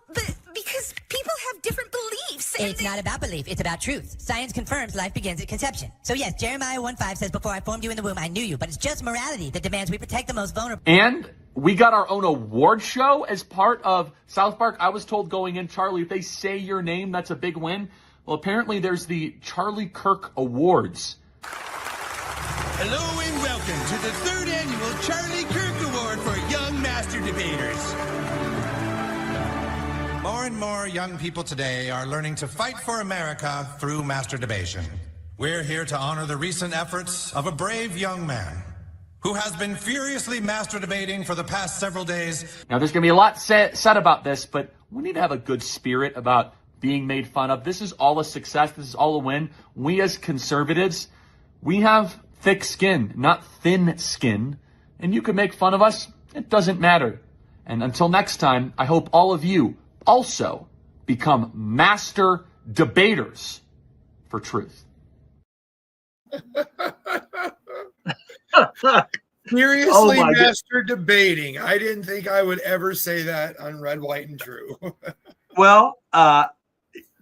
[SPEAKER 17] because people have different beliefs.
[SPEAKER 16] It's not about belief, it's about truth. Science confirms life begins at conception. So yes, Jeremiah 1:5 says, before I formed you in the womb, I knew you. But it's just morality that demands we protect the most vulnerable.
[SPEAKER 15] And we got our own award show as part of South Park. I was told going in, Charlie, if they say your name, that's a big win. Well, apparently there's the Charlie Kirk Awards.
[SPEAKER 18] Hello and welcome to the 3rd annual Charlie Kirk Award for Young Master Debaters.
[SPEAKER 19] More and more young people today are learning to fight for America through masturbation. We're here to honor the recent efforts of a brave young man who has been furiously masturbating for the past several days.
[SPEAKER 15] Now, there's going to be a lot said about this, but we need to have a good spirit about being made fun of. This is all a success. This is all a win. We as conservatives, we have thick skin, not thin skin. And you can make fun of us. It doesn't matter. And until next time, I hope all of you also become master debaters for truth.
[SPEAKER 3] Seriously, master debating. I didn't think I would ever say that on Red, White, and True.
[SPEAKER 2] Well,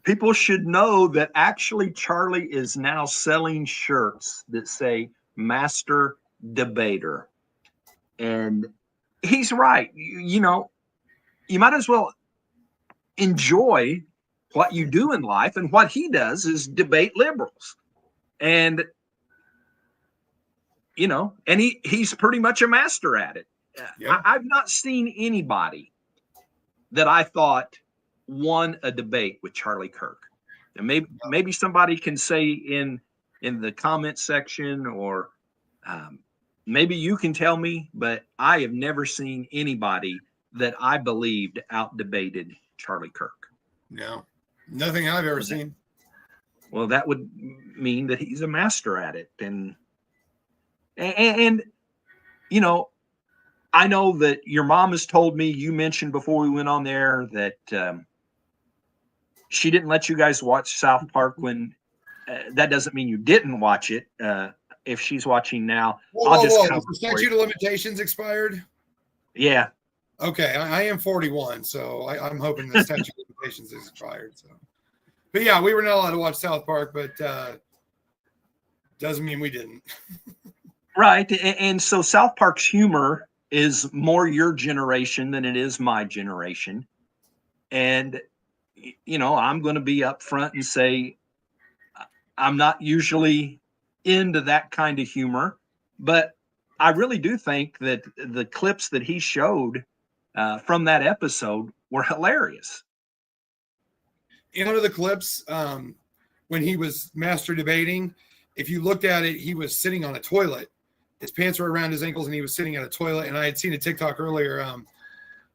[SPEAKER 2] people should know that actually Charlie is now selling shirts that say Master Debater. And he's right. You know, you might as well enjoy what you do in life. And what he does is debate liberals. And, you know, and he's pretty much a master at it. Yeah. I've not seen anybody that I thought won a debate with Charlie Kirk. And maybe somebody can say in the comment section, or maybe you can tell me, but I have never seen anybody that I believed out debated Charlie Kirk.
[SPEAKER 3] No, nothing I've ever seen.
[SPEAKER 2] Well, that would mean that he's a master at it. And you know, I know that your mom has told me, you mentioned before we went on there, that she didn't let you guys watch South Park when that doesn't mean you didn't watch it. if she's watching now.
[SPEAKER 3] Whoa,
[SPEAKER 2] I'll just
[SPEAKER 3] whoa.
[SPEAKER 2] cover
[SPEAKER 3] The
[SPEAKER 2] it for
[SPEAKER 3] statute
[SPEAKER 2] you.
[SPEAKER 3] of limitations expired?
[SPEAKER 2] Yeah.
[SPEAKER 3] Okay, I am 41, so I'm hoping the statute of limitations is expired. So, but yeah, we were not allowed to watch South Park, but doesn't mean we didn't.
[SPEAKER 2] Right. And so South Park's humor is more your generation than it is my generation. And, you know, I'm going to be upfront and say I'm not usually into that kind of humor, but I really do think that the clips that he showed from that episode were hilarious.
[SPEAKER 3] In one of the clips, when he was master debating, if you looked at it, he was sitting on a toilet. His pants were around his ankles and he was sitting at a toilet. And I had seen a TikTok earlier.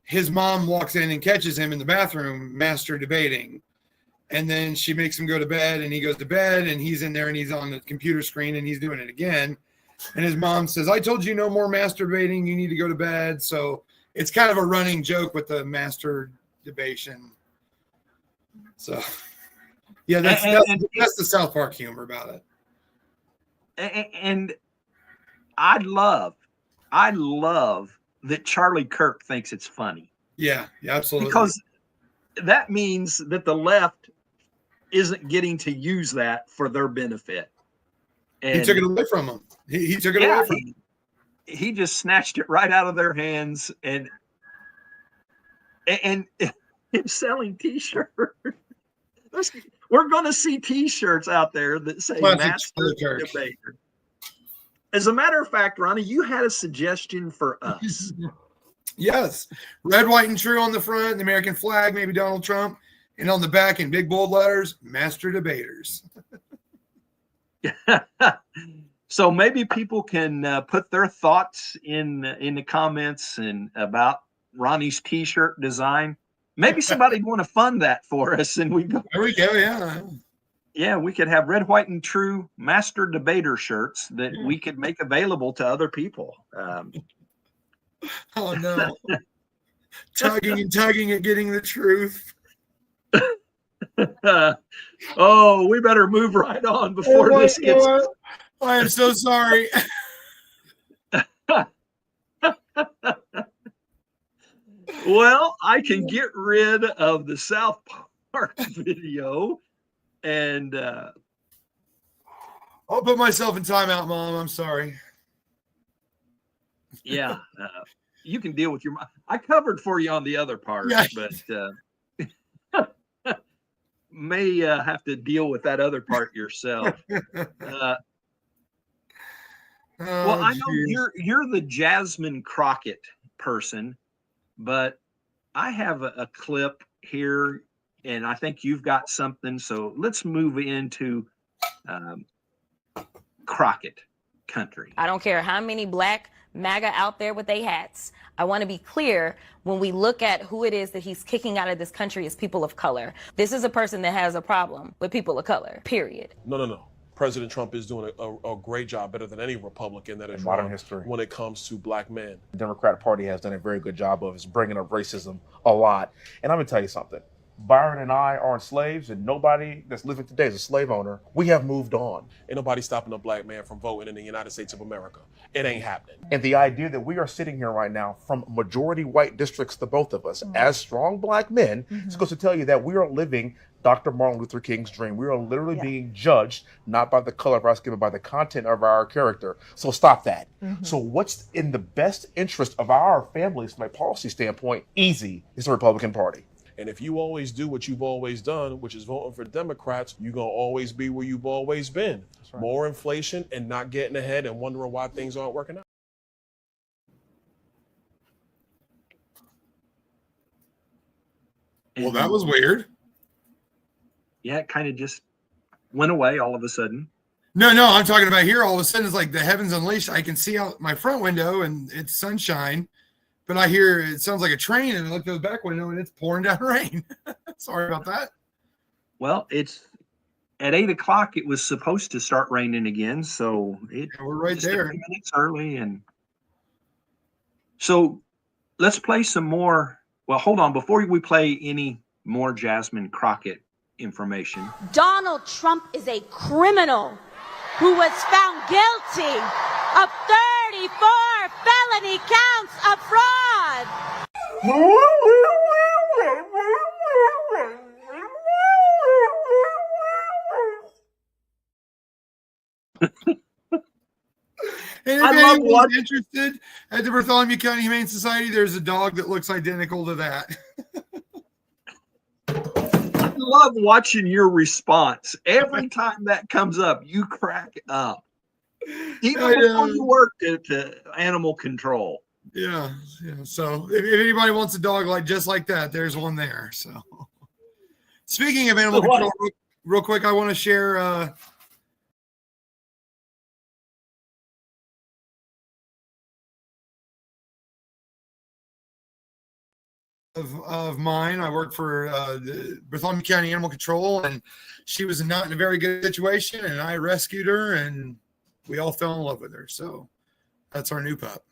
[SPEAKER 3] His mom walks in and catches him in the bathroom, master debating. And then she makes him go to bed and he goes to bed and he's in there and he's on the computer screen and he's doing it again. And his mom says, I told you no more masturbating. You need to go to bed. So it's kind of a running joke with the master debation. So, yeah, that's the South Park humor about it.
[SPEAKER 2] And I love that Charlie Kirk thinks it's funny.
[SPEAKER 3] Yeah, absolutely.
[SPEAKER 2] Because that means that the left isn't getting to use that for their benefit. And
[SPEAKER 3] he took it away from them. He took it away from them.
[SPEAKER 2] He just snatched it right out of their hands and him selling T-shirts. We're going to see T-shirts out there that say Master Debater. As a matter of fact, Ronnie, you had a suggestion for us.
[SPEAKER 3] Yes. Red, white, and true on the front, the American flag, maybe Donald Trump, and on the back in big bold letters, Master Debaters.
[SPEAKER 2] So maybe people can put their thoughts in the comments and about Ronnie's T-shirt design. Maybe somebody'd want to fund that for us, and we go.
[SPEAKER 3] There we go. Yeah.
[SPEAKER 2] Yeah, we could have red, white, and true Master Debater shirts that we could make available to other people.
[SPEAKER 3] Oh no! Tugging and tugging at getting the truth.
[SPEAKER 2] Oh, we better move right on before this gets.
[SPEAKER 3] I am so sorry.
[SPEAKER 2] Well, I can get rid of the South Park video, and
[SPEAKER 3] I'll put myself in timeout, Mom. I'm sorry.
[SPEAKER 2] Yeah, you can deal with your. I covered for you on the other part,
[SPEAKER 3] yeah.
[SPEAKER 2] But may have to deal with that other part yourself. Well, I know you're the Jasmine Crockett person, but I have a clip here, and I think you've got something. So let's move into Crockett country.
[SPEAKER 20] I don't care how many black MAGA out there with their hats. I want to be clear when we look at who it is that he's kicking out of this country as people of color. This is a person that has a problem with people of color, period.
[SPEAKER 21] No. President Trump is doing a great job, better than any Republican that is modern history when it comes to black men.
[SPEAKER 22] The Democratic Party has done a very good job of bringing up racism a lot. And I'm going to tell you something. Byron and I aren't slaves, and nobody that's living today is a slave owner. We have moved on.
[SPEAKER 21] Ain't nobody stopping a black man from voting in the United States of America. It ain't happening.
[SPEAKER 22] And the idea that we are sitting here right now from majority white districts, the both of us, as strong black men, is supposed to tell you that we are living Dr. Martin Luther King's dream. We are literally being judged not by the color of our skin, but by the content of our character. So stop that. So what's in the best interest of our families from a policy standpoint? Easy is the Republican Party.
[SPEAKER 21] And if you always do what you've always done, which is voting for Democrats, you're going to always be where you've always been. Right. More inflation and not getting ahead and wondering why things aren't working out.
[SPEAKER 3] Well, that was weird.
[SPEAKER 2] Yeah, it kind of just went away all of a sudden.
[SPEAKER 3] No, I'm talking about here. All of a sudden, it's like the heavens unleashed. I can see out my front window and it's sunshine, but I hear it sounds like a train, and I look at the back window and it's pouring down rain. Sorry about that.
[SPEAKER 2] Well, it's at 8 o'clock. It was supposed to start raining again, so
[SPEAKER 3] we're right there.
[SPEAKER 2] A few minutes early, and so let's play some more. Well, hold on before we play any more Jasmine Crockett information.
[SPEAKER 5] Donald Trump is a criminal.
[SPEAKER 1] who was found guilty of 34 felony counts of fraud.
[SPEAKER 3] And if anyone's interested, at the Bartholomew County Humane Society, there's a dog that looks identical to that.
[SPEAKER 2] I love watching your response. Every time that comes up, you crack up. Even before you worked at animal control.
[SPEAKER 3] Yeah. So if anybody wants a dog just like that, there's one there. So speaking of animal control, real quick, I want to share of mine. I work for the Bartholomew County Animal Control, and she was not in a very good situation, and I rescued her, and we all fell in love with her. So that's our new pup.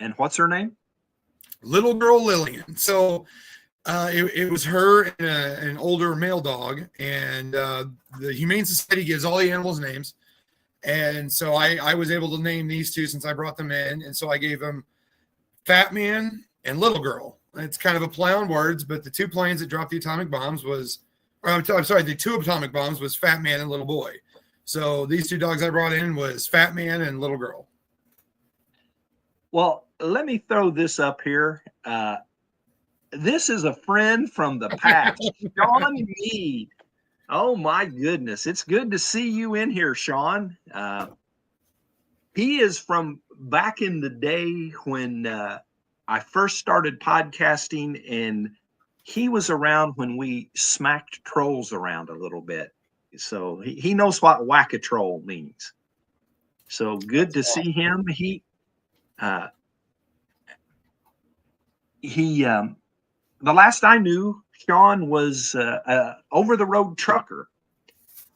[SPEAKER 2] And what's her name?
[SPEAKER 3] Little girl Lillian. So it was her and an older male dog, and the Humane Society gives all the animals names. And so I was able to name these two since I brought them in. And so I gave them Fat Man and Little Girl. It's kind of a play on words, but the two planes that dropped the atomic bombs the two atomic bombs was Fat Man and Little Boy. So these two dogs I brought in was Fat Man and Little Girl.
[SPEAKER 2] Well, let me throw this up here. This is a friend from the past, Sean Mead. Oh my goodness. It's good to see you in here, Sean. He is from back in the day when I first started podcasting, and he was around when we smacked trolls around a little bit. So he knows what whack a troll means. So good to see him. The last I knew, Sean was over the road trucker,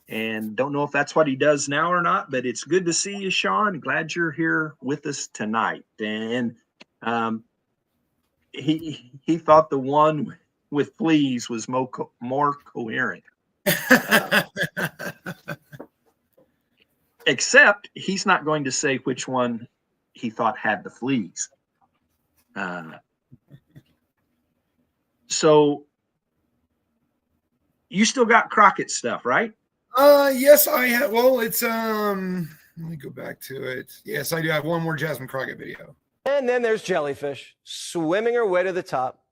[SPEAKER 2] and don't know if that's what he does now or not, but it's good to see you, Sean. Glad you're here with us tonight. And he thought the one with fleas was more coherent. Except he's not going to say which one he thought had the fleas. So you still got Crockett stuff, right?
[SPEAKER 3] Yes, I have. Well, it's let me go back to it. Yes, I do have one more Jasmine Crockett video.
[SPEAKER 4] And then there's Jellyfish swimming her way to the top.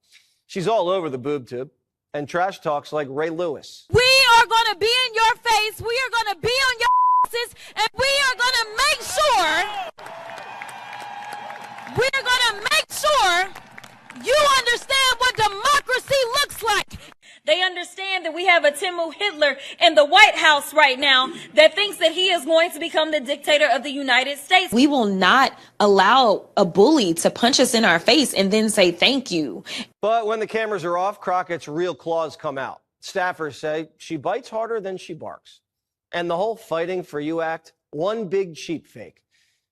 [SPEAKER 4] She's all over the boob tube and trash talks like Ray Lewis.
[SPEAKER 1] We are going to be in your face. We are going to be on your asses, and we are going to make sure you understand what democracy looks like. They understand that we have a Timu Hitler in the White House right now that thinks that he is going to become the dictator of the United States.
[SPEAKER 20] We will not allow a bully to punch us in our face and then say thank you.
[SPEAKER 4] But when the cameras are off, Crockett's real claws come out. Staffers say she bites harder than she barks. And the whole fighting for you act, one big cheap fake.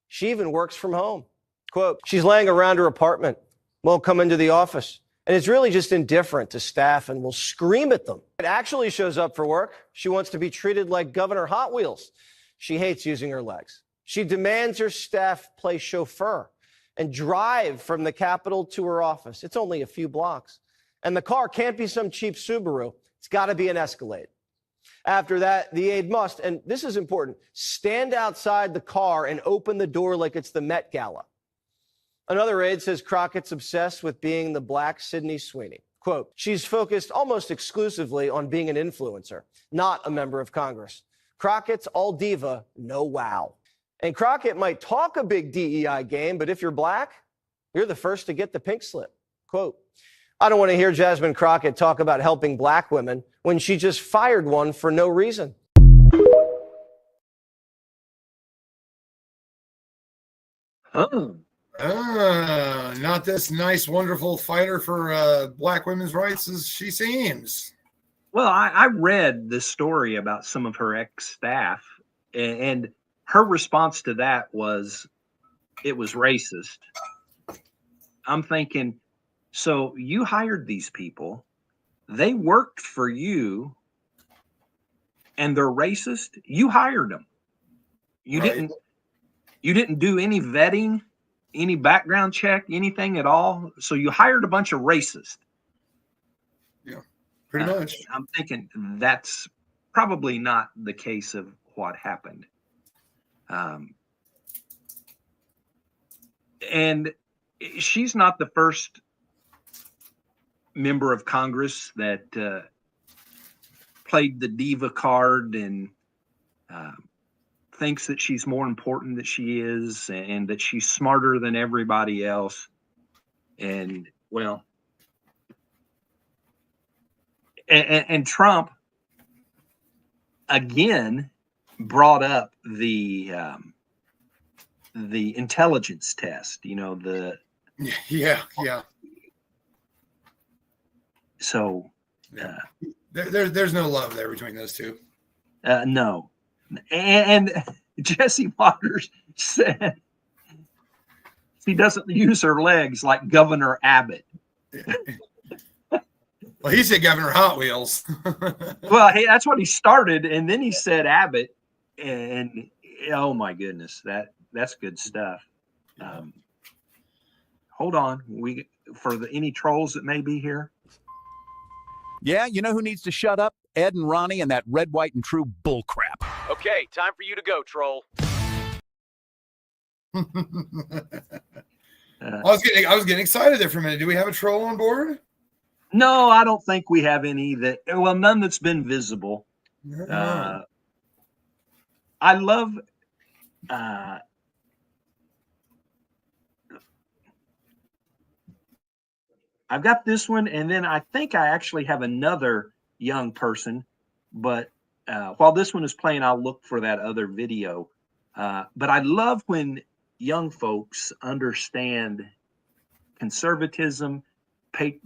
[SPEAKER 4] She even works from home. Quote, she's laying around her apartment, won't come into the office, and is really just indifferent to staff and will scream at them. It actually shows up for work. She wants to be treated like Governor Hot Wheels. She hates using her legs. She demands her staff play chauffeur and drive from the Capitol to her office. It's only a few blocks. And the car can't be some cheap Subaru. It's got to be an Escalade. After that, the aide must, and this is important, stand outside the car and open the door like it's the Met Gala. Another aide says Crockett's obsessed with being the black Sydney Sweeney. Quote, she's focused almost exclusively on being an influencer, not a member of Congress. Crockett's all diva, no wow. And Crockett might talk a big DEI game, but if you're black, you're the first to get the pink slip. Quote, I don't want to hear Jasmine Crockett talk about helping black women when she just fired one for no reason.
[SPEAKER 3] Not this nice, wonderful fighter for black women's rights as she seems.
[SPEAKER 2] Well, I read the story about some of her ex-staff, and her response to that was, it was racist. I'm thinking, so you hired these people, they worked for you, and they're racist? You hired them. You
[SPEAKER 3] Right.
[SPEAKER 2] didn't do any vetting, any background check, anything at all. So you hired a bunch of racists.
[SPEAKER 3] Yeah, pretty much.
[SPEAKER 2] I'm thinking that's probably not the case of what happened. And she's not the first member of Congress that played the diva card and thinks that she's more important than she is and that she's smarter than everybody else. And well, and Trump again brought up the intelligence test,
[SPEAKER 3] Yeah.
[SPEAKER 2] So
[SPEAKER 3] there's no love there between those two.
[SPEAKER 2] no. And Jesse Waters said she doesn't use her legs like Governor Abbott.
[SPEAKER 3] Well, he said Governor Hot Wheels.
[SPEAKER 2] Well, hey, that's what he started, and then he said Abbott, and oh my goodness, that's good stuff. Hold on, any trolls that may be here.
[SPEAKER 6] Yeah, you know who needs to shut up? Ed and Ronnie and that red, white, and true bullcrap.
[SPEAKER 13] Okay, time for you to go, troll.
[SPEAKER 3] I was getting excited there for a minute. Do we have a troll on board?
[SPEAKER 2] No, I don't think we have any none that's been visible. I love I've got this one, and then I think I actually have another young person, but while this one is playing, I'll look for that other video. But I love when young folks understand conservatism,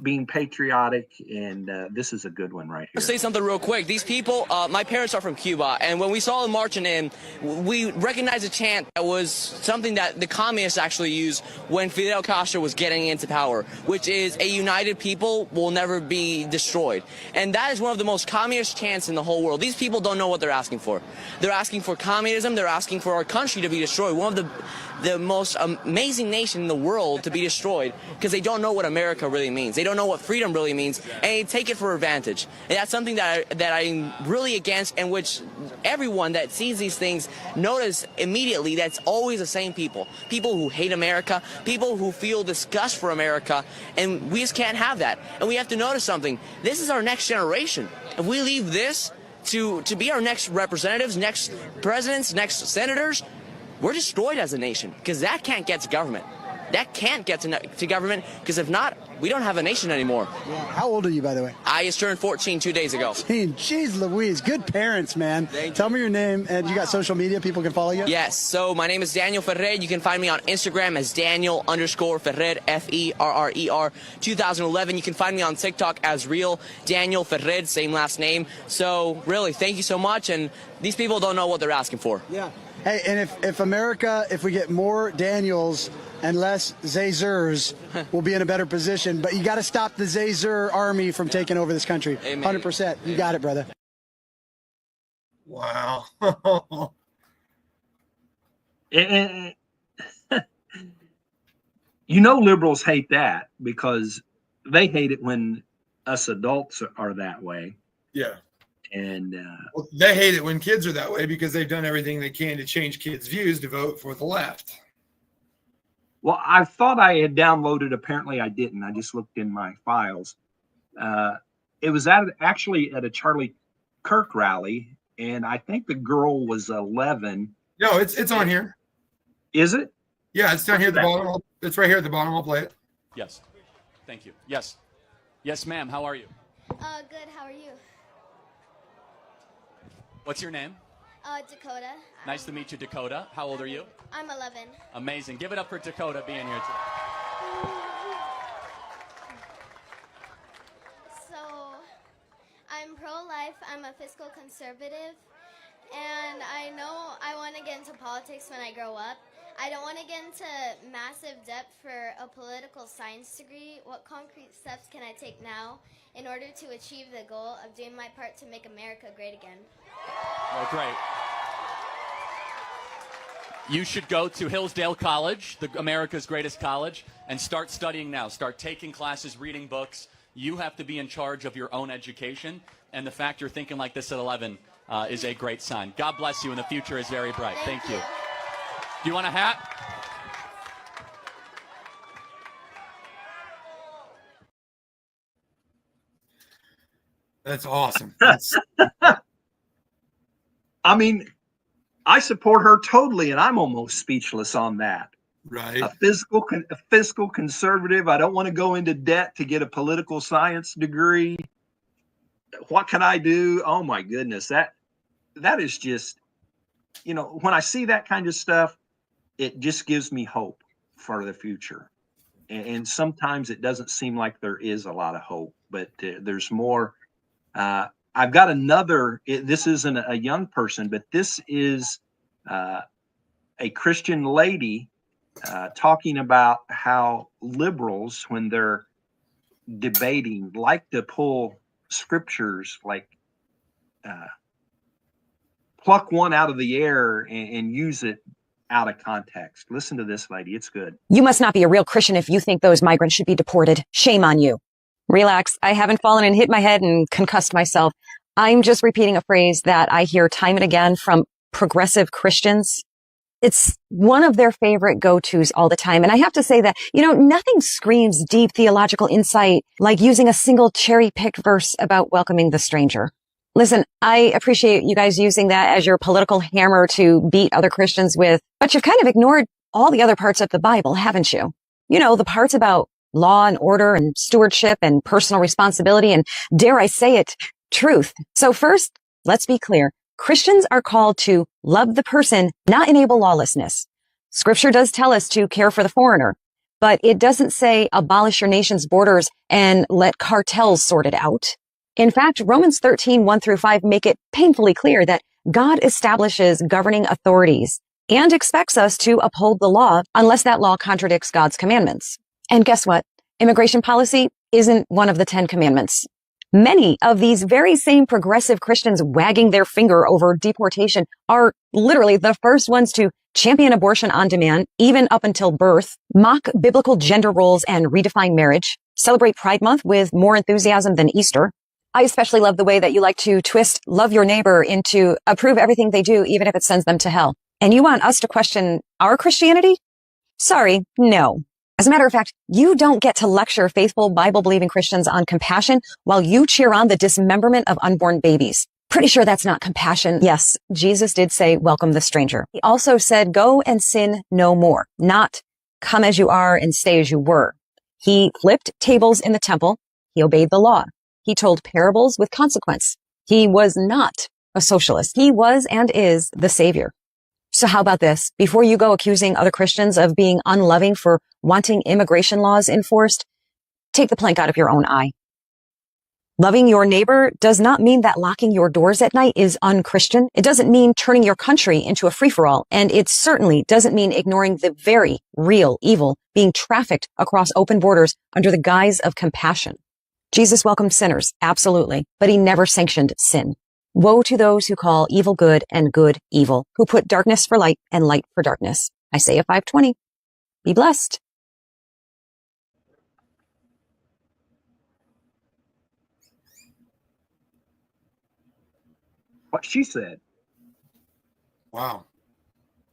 [SPEAKER 2] being patriotic, and this is a good one right here.
[SPEAKER 7] I'll say something real quick. These people, my parents are from Cuba, and when we saw them marching in, we recognized a chant that was something that the communists actually used when Fidel Castro was getting into power, which is a united people will never be destroyed. And that is one of the most communist chants in the whole world. These people don't know what they're asking for. They're asking for communism. They're asking for our country to be destroyed. One of the most amazing nation in the world to be destroyed because they don't know what America really means. They don't know what freedom really means, and they take it for advantage. And that's something that I'm really against, and which everyone that sees these things notice immediately that's always the same people. People who hate America, people who feel disgust for America, and we just can't have that. And we have to notice something. This is our next generation. If we leave this to be our next representatives, next presidents, next senators, we're destroyed as a nation because that can't get to government. That can't get to government because if not, we don't have a nation anymore.
[SPEAKER 9] Yeah. How old are you, by the way?
[SPEAKER 7] I just turned 14 2 days ago.
[SPEAKER 9] 14. Jeez Louise. Good parents, man. Tell me your name, and you got social media people can follow you?
[SPEAKER 7] Yes. So my name is Daniel Ferrer. You can find me on Instagram as Daniel_Ferrer, Ferrer. 2011. You can find me on TikTok as Real Daniel Ferrer, same last name. So really, thank you so much. And these people don't know what they're asking for.
[SPEAKER 9] Yeah. Hey, and if America, if we get more Daniels and less Zazers, we'll be in a better position. But you got to stop the Zazer army from taking over this country.
[SPEAKER 7] Amen.
[SPEAKER 9] 100%. You got it, brother.
[SPEAKER 3] Wow.
[SPEAKER 2] And liberals hate that because they hate it when us adults are that way.
[SPEAKER 3] Yeah.
[SPEAKER 2] And
[SPEAKER 3] well, they hate it when kids are that way because they've done everything they can to change kids' views to vote for the left.
[SPEAKER 2] Well, I thought I had downloaded. Apparently, I didn't. I just looked in my files. It was actually at a Charlie Kirk rally, and I think the girl was 11.
[SPEAKER 3] No, it's on here.
[SPEAKER 2] Is it?
[SPEAKER 3] Yeah, it's down here at the bottom. It's right here at the bottom. I'll play it.
[SPEAKER 15] Yes. Thank you. Yes. Yes, ma'am. How are you?
[SPEAKER 23] Good. How are you?
[SPEAKER 15] What's your name?
[SPEAKER 23] Dakota.
[SPEAKER 15] Nice to meet you, Dakota. How old are you?
[SPEAKER 23] I'm 11.
[SPEAKER 15] Amazing. Give it up for Dakota being here today.
[SPEAKER 23] So, I'm pro-life. I'm a fiscal conservative. And I know I want to get into politics when I grow up. I don't want to get into massive debt for a political science degree. What concrete steps can I take now in order to achieve the goal of doing my part to make America great again?
[SPEAKER 15] Well, great.
[SPEAKER 8] You should go to Hillsdale College, America's greatest college, and start studying now. Start taking classes, reading books. You have to be in charge of your own education, and the fact you're thinking like this at 11 is a great sign. God bless you, and the future is very bright. Thank you. Do you want a hat?
[SPEAKER 3] That's awesome.
[SPEAKER 2] I mean, I support her totally, and I'm almost speechless on that.
[SPEAKER 3] Right.
[SPEAKER 2] A fiscal conservative. I don't want to go into debt to get a political science degree. What can I do? Oh my goodness. That is just, when I see that kind of stuff, it just gives me hope for the future. And sometimes it doesn't seem like there is a lot of hope, but there's more. I've got another, this isn't a young person, but this is a Christian lady talking about how liberals, when they're debating, like to pull scriptures, like pluck one out of the air and use it out of context. Listen to this, lady. It's good.
[SPEAKER 10] You must not be a real Christian if you think those migrants should be deported. Shame on you. Relax. I haven't fallen and hit my head and concussed myself. I'm just repeating a phrase that I hear time and again from progressive Christians. It's one of their favorite go-tos all the time. And I have to say that, nothing screams deep theological insight like using a single cherry-picked verse about welcoming the stranger. Listen, I appreciate you guys using that as your political hammer to beat other Christians with, but you've kind of ignored all the other parts of the Bible, haven't you? The parts about law and order and stewardship and personal responsibility and, dare I say it, truth. So first, let's be clear. Christians are called to love the person, not enable lawlessness. Scripture does tell us to care for the foreigner, but it doesn't say abolish your nation's borders and let cartels sort it out. In fact, Romans 13:1-5 make it painfully clear that God establishes governing authorities and expects us to uphold the law unless that law contradicts God's commandments. And guess what? Immigration policy isn't one of the 10 commandments. Many of these very same progressive Christians wagging their finger over deportation are literally the first ones to champion abortion on demand, even up until birth, mock biblical gender roles and redefine marriage, celebrate Pride Month with more enthusiasm than Easter. I especially love the way that you like to twist love your neighbor into approve everything they do, even if it sends them to hell. And you want us to question our Christianity? Sorry, no. As a matter of fact, you don't get to lecture faithful Bible-believing Christians on compassion while you cheer on the dismemberment of unborn babies. Pretty sure that's not compassion. Yes, Jesus did say, welcome the stranger. He also said, go and sin no more, not come as you are and stay as you were. He flipped tables in the temple. He obeyed the law. He told parables with consequence. He was not a socialist. He was and is the Savior. So how about this? Before you go accusing other Christians of being unloving for wanting immigration laws enforced, take the plank out of your own eye. Loving your neighbor does not mean that locking your doors at night is unchristian. It doesn't mean turning your country into a free-for-all. And it certainly doesn't mean ignoring the very real evil being trafficked across open borders under the guise of compassion. Jesus welcomed sinners, absolutely, but he never sanctioned sin. Woe to those who call evil good and good evil, who put darkness for light and light for darkness. Isaiah 5:20. Be blessed.
[SPEAKER 2] What she said.
[SPEAKER 3] Wow.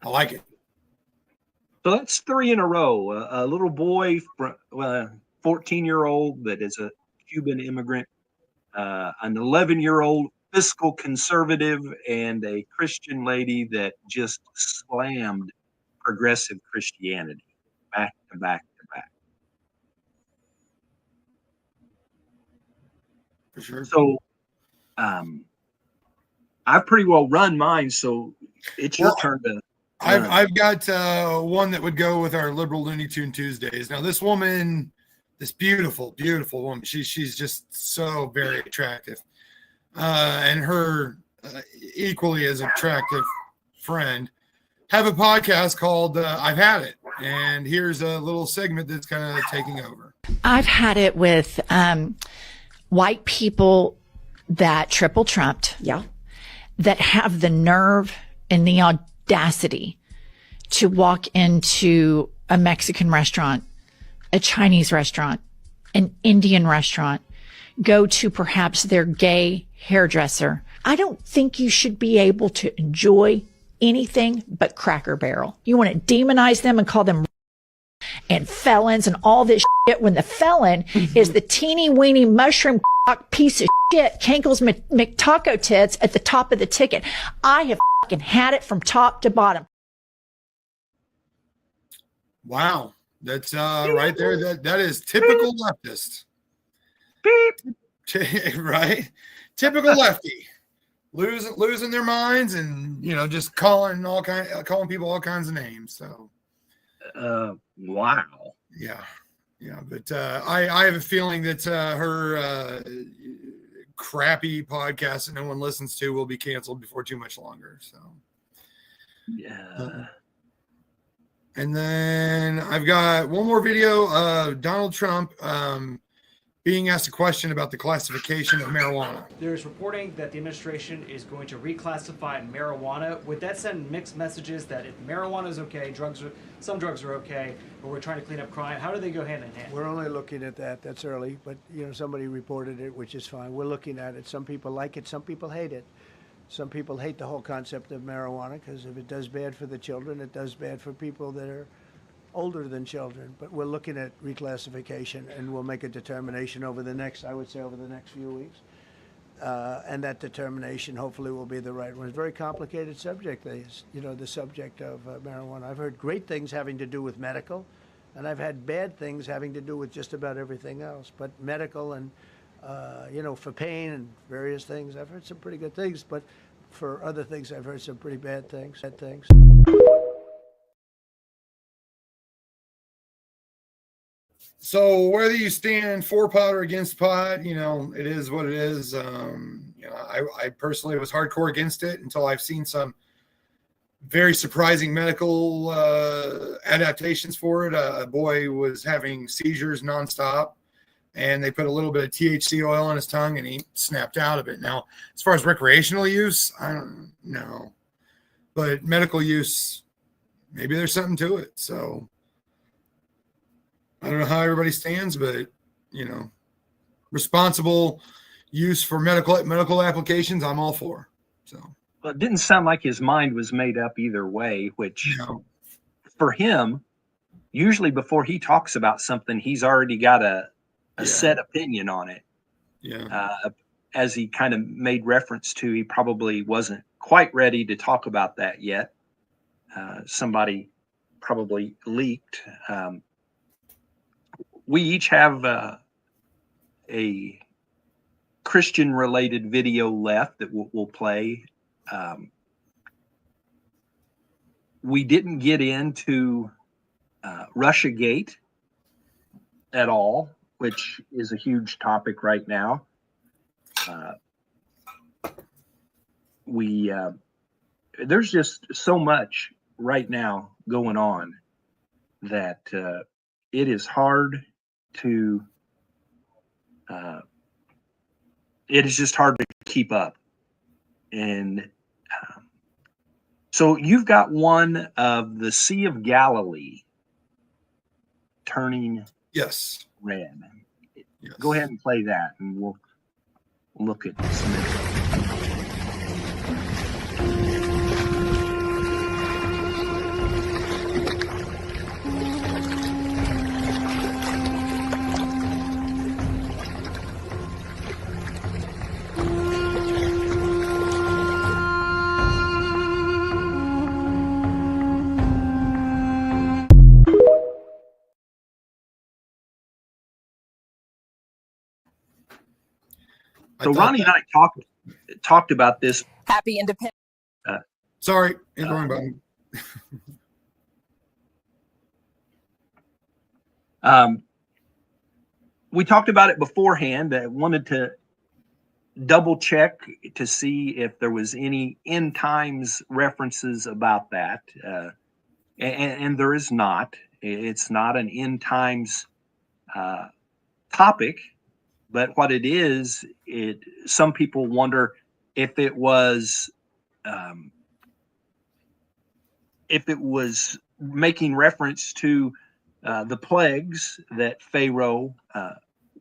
[SPEAKER 3] I like it.
[SPEAKER 2] So that's 3 in a row. A little boy, 14-year-old that is a Cuban immigrant, an 11-year-old fiscal conservative, and a Christian lady that just slammed progressive Christianity back to back to back.
[SPEAKER 3] For sure.
[SPEAKER 2] So I've pretty well run mine, so it's your turn to.
[SPEAKER 3] I've got one that would go with our liberal Looney Tune Tuesdays. Now, this woman, this beautiful, beautiful woman, she's just so very attractive. And her equally as attractive friend have a podcast called I've Had It. And here's a little segment that's kind of taking over.
[SPEAKER 11] I've had it with white people that triple trumped. Yeah. That have the nerve and the audacity to walk into a Mexican restaurant, a Chinese restaurant, an Indian restaurant, go to perhaps their gay hairdresser. I don't think you should be able to enjoy anything but Cracker Barrel. You want to demonize them and call them and felons and all this shit when the felon is the teeny weeny mushroom piece of shit, Kankle's McTaco tits at the top of the ticket. I have fucking had it from top to bottom.
[SPEAKER 3] Wow. That's right there. That is typical leftist. Beep. Right? Typical lefty. Losing their minds and, you know, just calling people all kinds of names. So
[SPEAKER 2] wow.
[SPEAKER 3] Yeah. But I have a feeling that her crappy podcast that no one listens to will be canceled before too much longer. So
[SPEAKER 2] yeah.
[SPEAKER 3] And then I've got one more video of Donald Trump being asked a question about the classification of marijuana.
[SPEAKER 12] There's reporting that the administration is going to reclassify marijuana. Would that send mixed messages that if marijuana is okay, some drugs are okay, but we're trying to clean up crime? How do they go hand in hand?
[SPEAKER 14] We're only looking at that. That's early, but you know, somebody reported it, which is fine. We're looking at it. Some people like it, some people hate it. Some people hate the whole concept of marijuana because if it does bad for the children, it does bad for people that are older than children. But we're looking at reclassification, and we'll make a determination over the next few weeks. And that determination hopefully will be the right one. It's a very complicated subject, the subject of marijuana. I've heard great things having to do with medical, and I've had bad things having to do with just about everything else. But medical and for pain and various things, I've heard some pretty good things, but for other things, I've heard some pretty bad things.
[SPEAKER 3] So whether you stand for pot or against pot, you know, it is what it is. I personally was hardcore against it until I've seen some very surprising medical adaptations for it. A boy was having seizures nonstop, and they put a little bit of THC oil on his tongue, and he snapped out of it. Now, as far as recreational use, I don't know. But medical use, maybe there's something to it. So I don't know how everybody stands, but, you know, responsible use for medical applications, I'm all for. So.
[SPEAKER 2] Well, it didn't sound like his mind was made up either way, which for him, usually before he talks about something, he's already got a set opinion on it.
[SPEAKER 3] Yeah.
[SPEAKER 2] As he kind of made reference to, he probably wasn't quite ready to talk about that yet. Somebody probably leaked. We each have a Christian-related video left that we'll play. We didn't get into Russiagate at all, which is a huge topic right now. There's just so much right now going on that it is hard to it is just hard to keep up. And so you've got one of the Sea of Galilee turning red. Yes. Go ahead and play that, and we'll look at some info. So Ronnie and I talked about this.
[SPEAKER 10] Happy Independence.
[SPEAKER 3] Sorry, ignoring button.
[SPEAKER 2] We talked about it beforehand. I wanted to double check to see if there was any end times references about that. And there is not. It's not an end times topic. But what it is, some people wonder if it was if it was making reference to the plagues that Pharaoh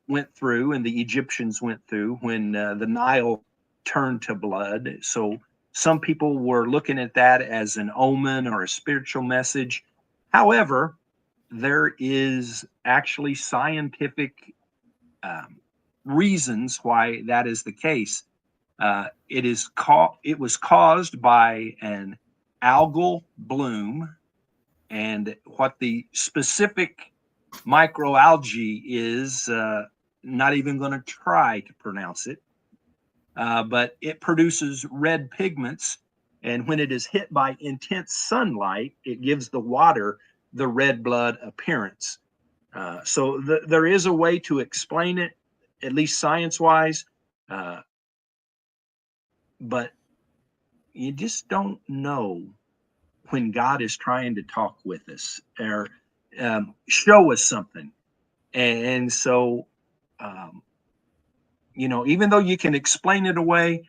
[SPEAKER 2] went through and the Egyptians went through when the Nile turned to blood. So some people were looking at that as an omen or a spiritual message. However, there is actually scientific reasons why that is the case. It was caused by an algal bloom, and what the specific microalgae is, not even going to try to pronounce it, but it produces red pigments, and when it is hit by intense sunlight, it gives the water the red blood appearance. So there is a way to explain it, at least science-wise, but you just don't know when God is trying to talk with us or show us something. And so, even though you can explain it away,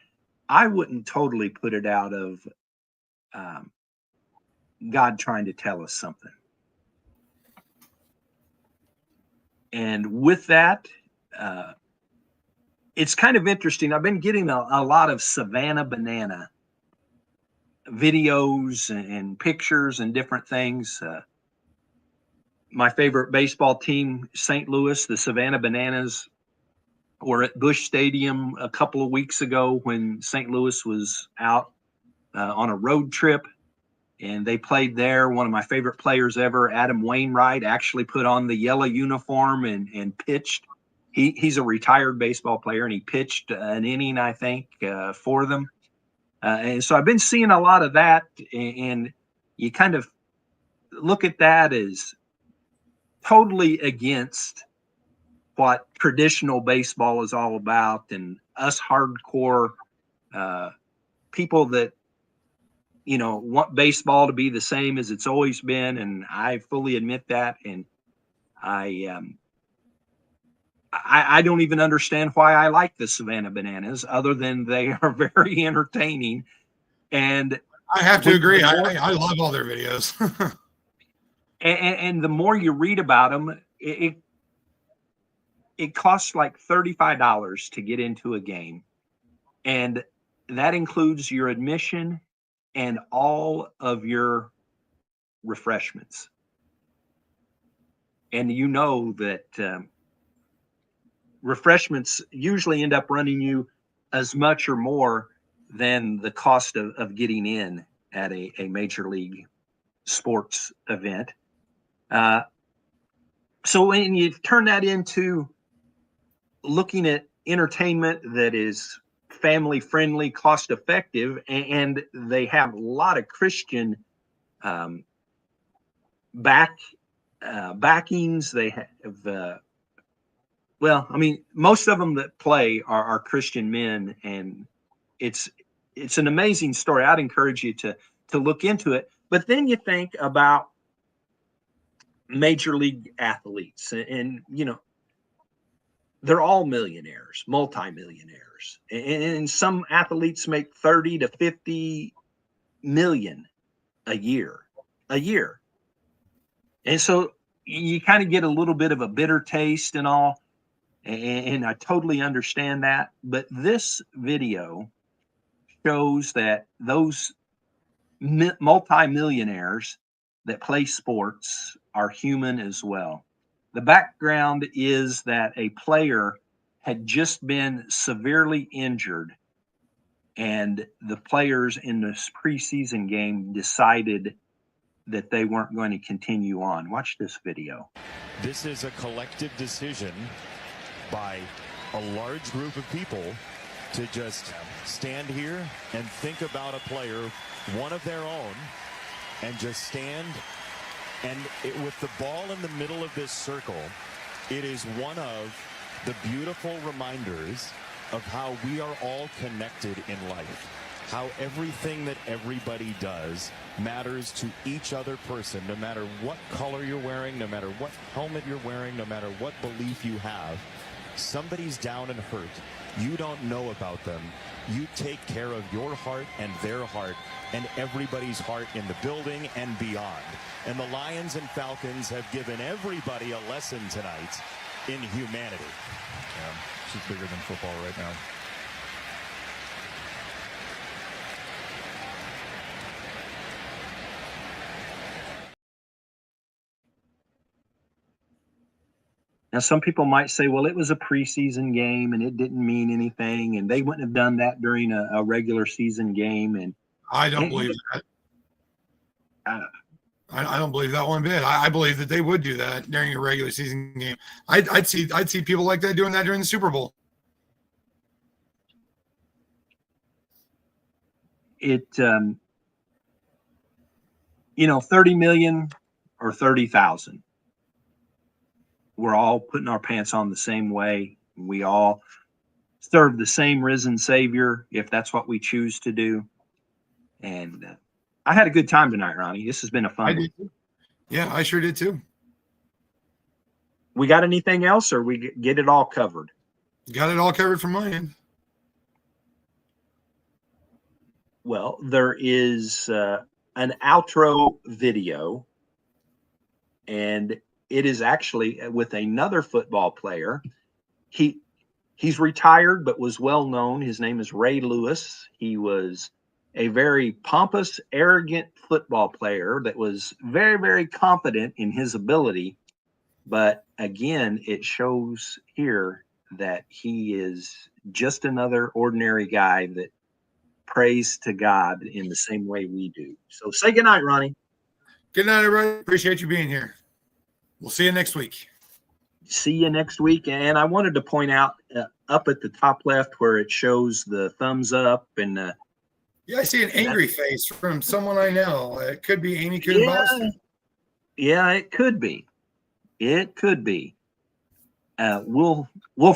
[SPEAKER 2] I wouldn't totally put it out of God trying to tell us something. And with that, it's kind of interesting. I've been getting a lot of Savannah Banana videos and pictures and different things. My favorite baseball team, St. Louis, the Savannah Bananas, were at Busch Stadium a couple of weeks ago when St. Louis was out on a road trip, and they played there. One of my favorite players ever, Adam Wainwright, actually put on the yellow uniform and pitched. He's a retired baseball player, and he pitched an inning, I think, for them. And so I've been seeing a lot of that, and you kind of look at that as totally against what traditional baseball is all about, and us hardcore people that want baseball to be the same as it's always been, and I fully admit that. And I don't even understand why I like the Savannah Bananas, other than they are very entertaining. And
[SPEAKER 3] I have to agree. I love all their videos.
[SPEAKER 2] and the more you read about them, it costs like $35 to get into a game, and that includes your admission and all of your refreshments. And you know that refreshments usually end up running you as much or more than the cost of getting in at a major league sports event. So when you turn that into looking at entertainment that is family friendly, cost effective, and they have a lot of Christian backings. They have most of them that play are Christian men, and it's an amazing story. I'd encourage you to look into it. But then you think about major league athletes, and they're all millionaires, multimillionaires, and some athletes make 30 to 50 million a year. And so you kind of get a little bit of a bitter taste and all. And I totally understand that. But this video shows that those multimillionaires that play sports are human as well. The background is that a player had just been severely injured, and the players in this preseason game decided that they weren't going to continue on. Watch this video.
[SPEAKER 16] This is a collective decision by a large group of people to just stand here and think about a player, one of their own, and just stand. And with the ball in the middle of this circle, it is one of the beautiful reminders of how we are all connected in life. How everything that everybody does matters to each other person, no matter what color you're wearing, no matter what helmet you're wearing, no matter what belief you have. Somebody's down and hurt. You don't know about them, you take care of your heart and their heart and everybody's heart in the building and beyond. And the Lions and Falcons have given everybody a lesson tonight in humanity.
[SPEAKER 17] Yeah, this is bigger than football right now.
[SPEAKER 2] Now, some people might say, well, it was a preseason game and it didn't mean anything, and they wouldn't have done that during a regular season game. And
[SPEAKER 3] I don't believe that. I don't believe that one bit. I believe that they would do that during a regular season game. I'd see people like that doing that during the Super Bowl.
[SPEAKER 2] It, 30 million or 30,000. We're all putting our pants on the same way. We all serve the same risen Savior, if that's what we choose to do. And I had a good time tonight, Ronnie. This has been a fun one.
[SPEAKER 3] Yeah, I sure did too.
[SPEAKER 2] We got anything else, or we get it all covered?
[SPEAKER 3] Got it all covered from my end.
[SPEAKER 2] Well, there is an outro video, and it is actually with another football player. He's retired, but was well known. His name is Ray Lewis. He was a very pompous, arrogant football player that was very, very confident in his ability. But again, it shows here that he is just another ordinary guy that prays to God in the same way we do. So say goodnight, Ronnie.
[SPEAKER 3] Good night, everybody. Appreciate you being here. We'll see you next week.
[SPEAKER 2] See you next week. And I wanted to point out up at the top left where it shows the thumbs up and
[SPEAKER 3] yeah, I see an angry face from someone I know. It could be Amy Kuhnbaum.
[SPEAKER 2] Yeah, it could be. It could be. We'll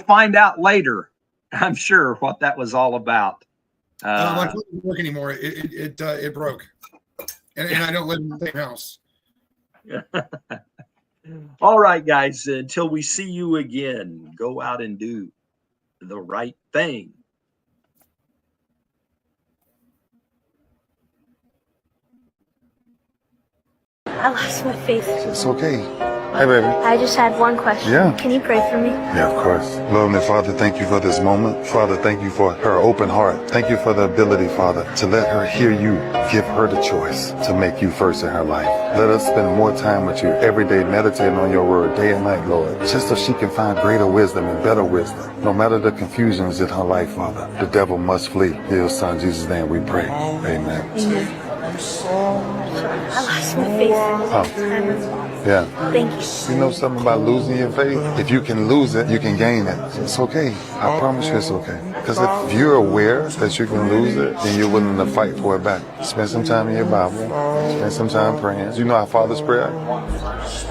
[SPEAKER 2] find out later, I'm sure, what that was all about.
[SPEAKER 3] My phone doesn't work anymore. It broke, and I don't live in the same house.
[SPEAKER 2] All right, guys. Until we see you again, go out and do the right thing.
[SPEAKER 18] I lost my faith.
[SPEAKER 19] It's okay. Hey, baby.
[SPEAKER 18] I just had one question.
[SPEAKER 19] Yeah.
[SPEAKER 18] Can you pray for me?
[SPEAKER 19] Yeah, of course. Lord and Father, thank you for this moment. Father, thank you for her open heart. Thank you for the ability, Father, to let her hear you. Give her the choice to make you first in her life. Let us spend more time with you every day, meditating on your word day and night, Lord, just so she can find greater wisdom and better wisdom. No matter the confusions in her life, Father, the devil must flee. In your son, Jesus' name, we pray. Amen.
[SPEAKER 18] Amen. I lost my faith.
[SPEAKER 19] Oh. Yeah.
[SPEAKER 18] Thank you.
[SPEAKER 19] You know something about losing your faith? If you can lose it, you can gain it. It's okay. I promise you it's okay. Because if you're aware that you can lose it, then you're willing to fight for it back. Spend some time in your Bible. Spend some time praying. You know our Father's Prayer?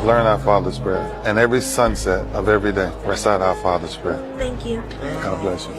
[SPEAKER 19] Learn our Father's Prayer. And every sunset of every day, recite our Father's Prayer.
[SPEAKER 18] Thank you.
[SPEAKER 19] God bless you.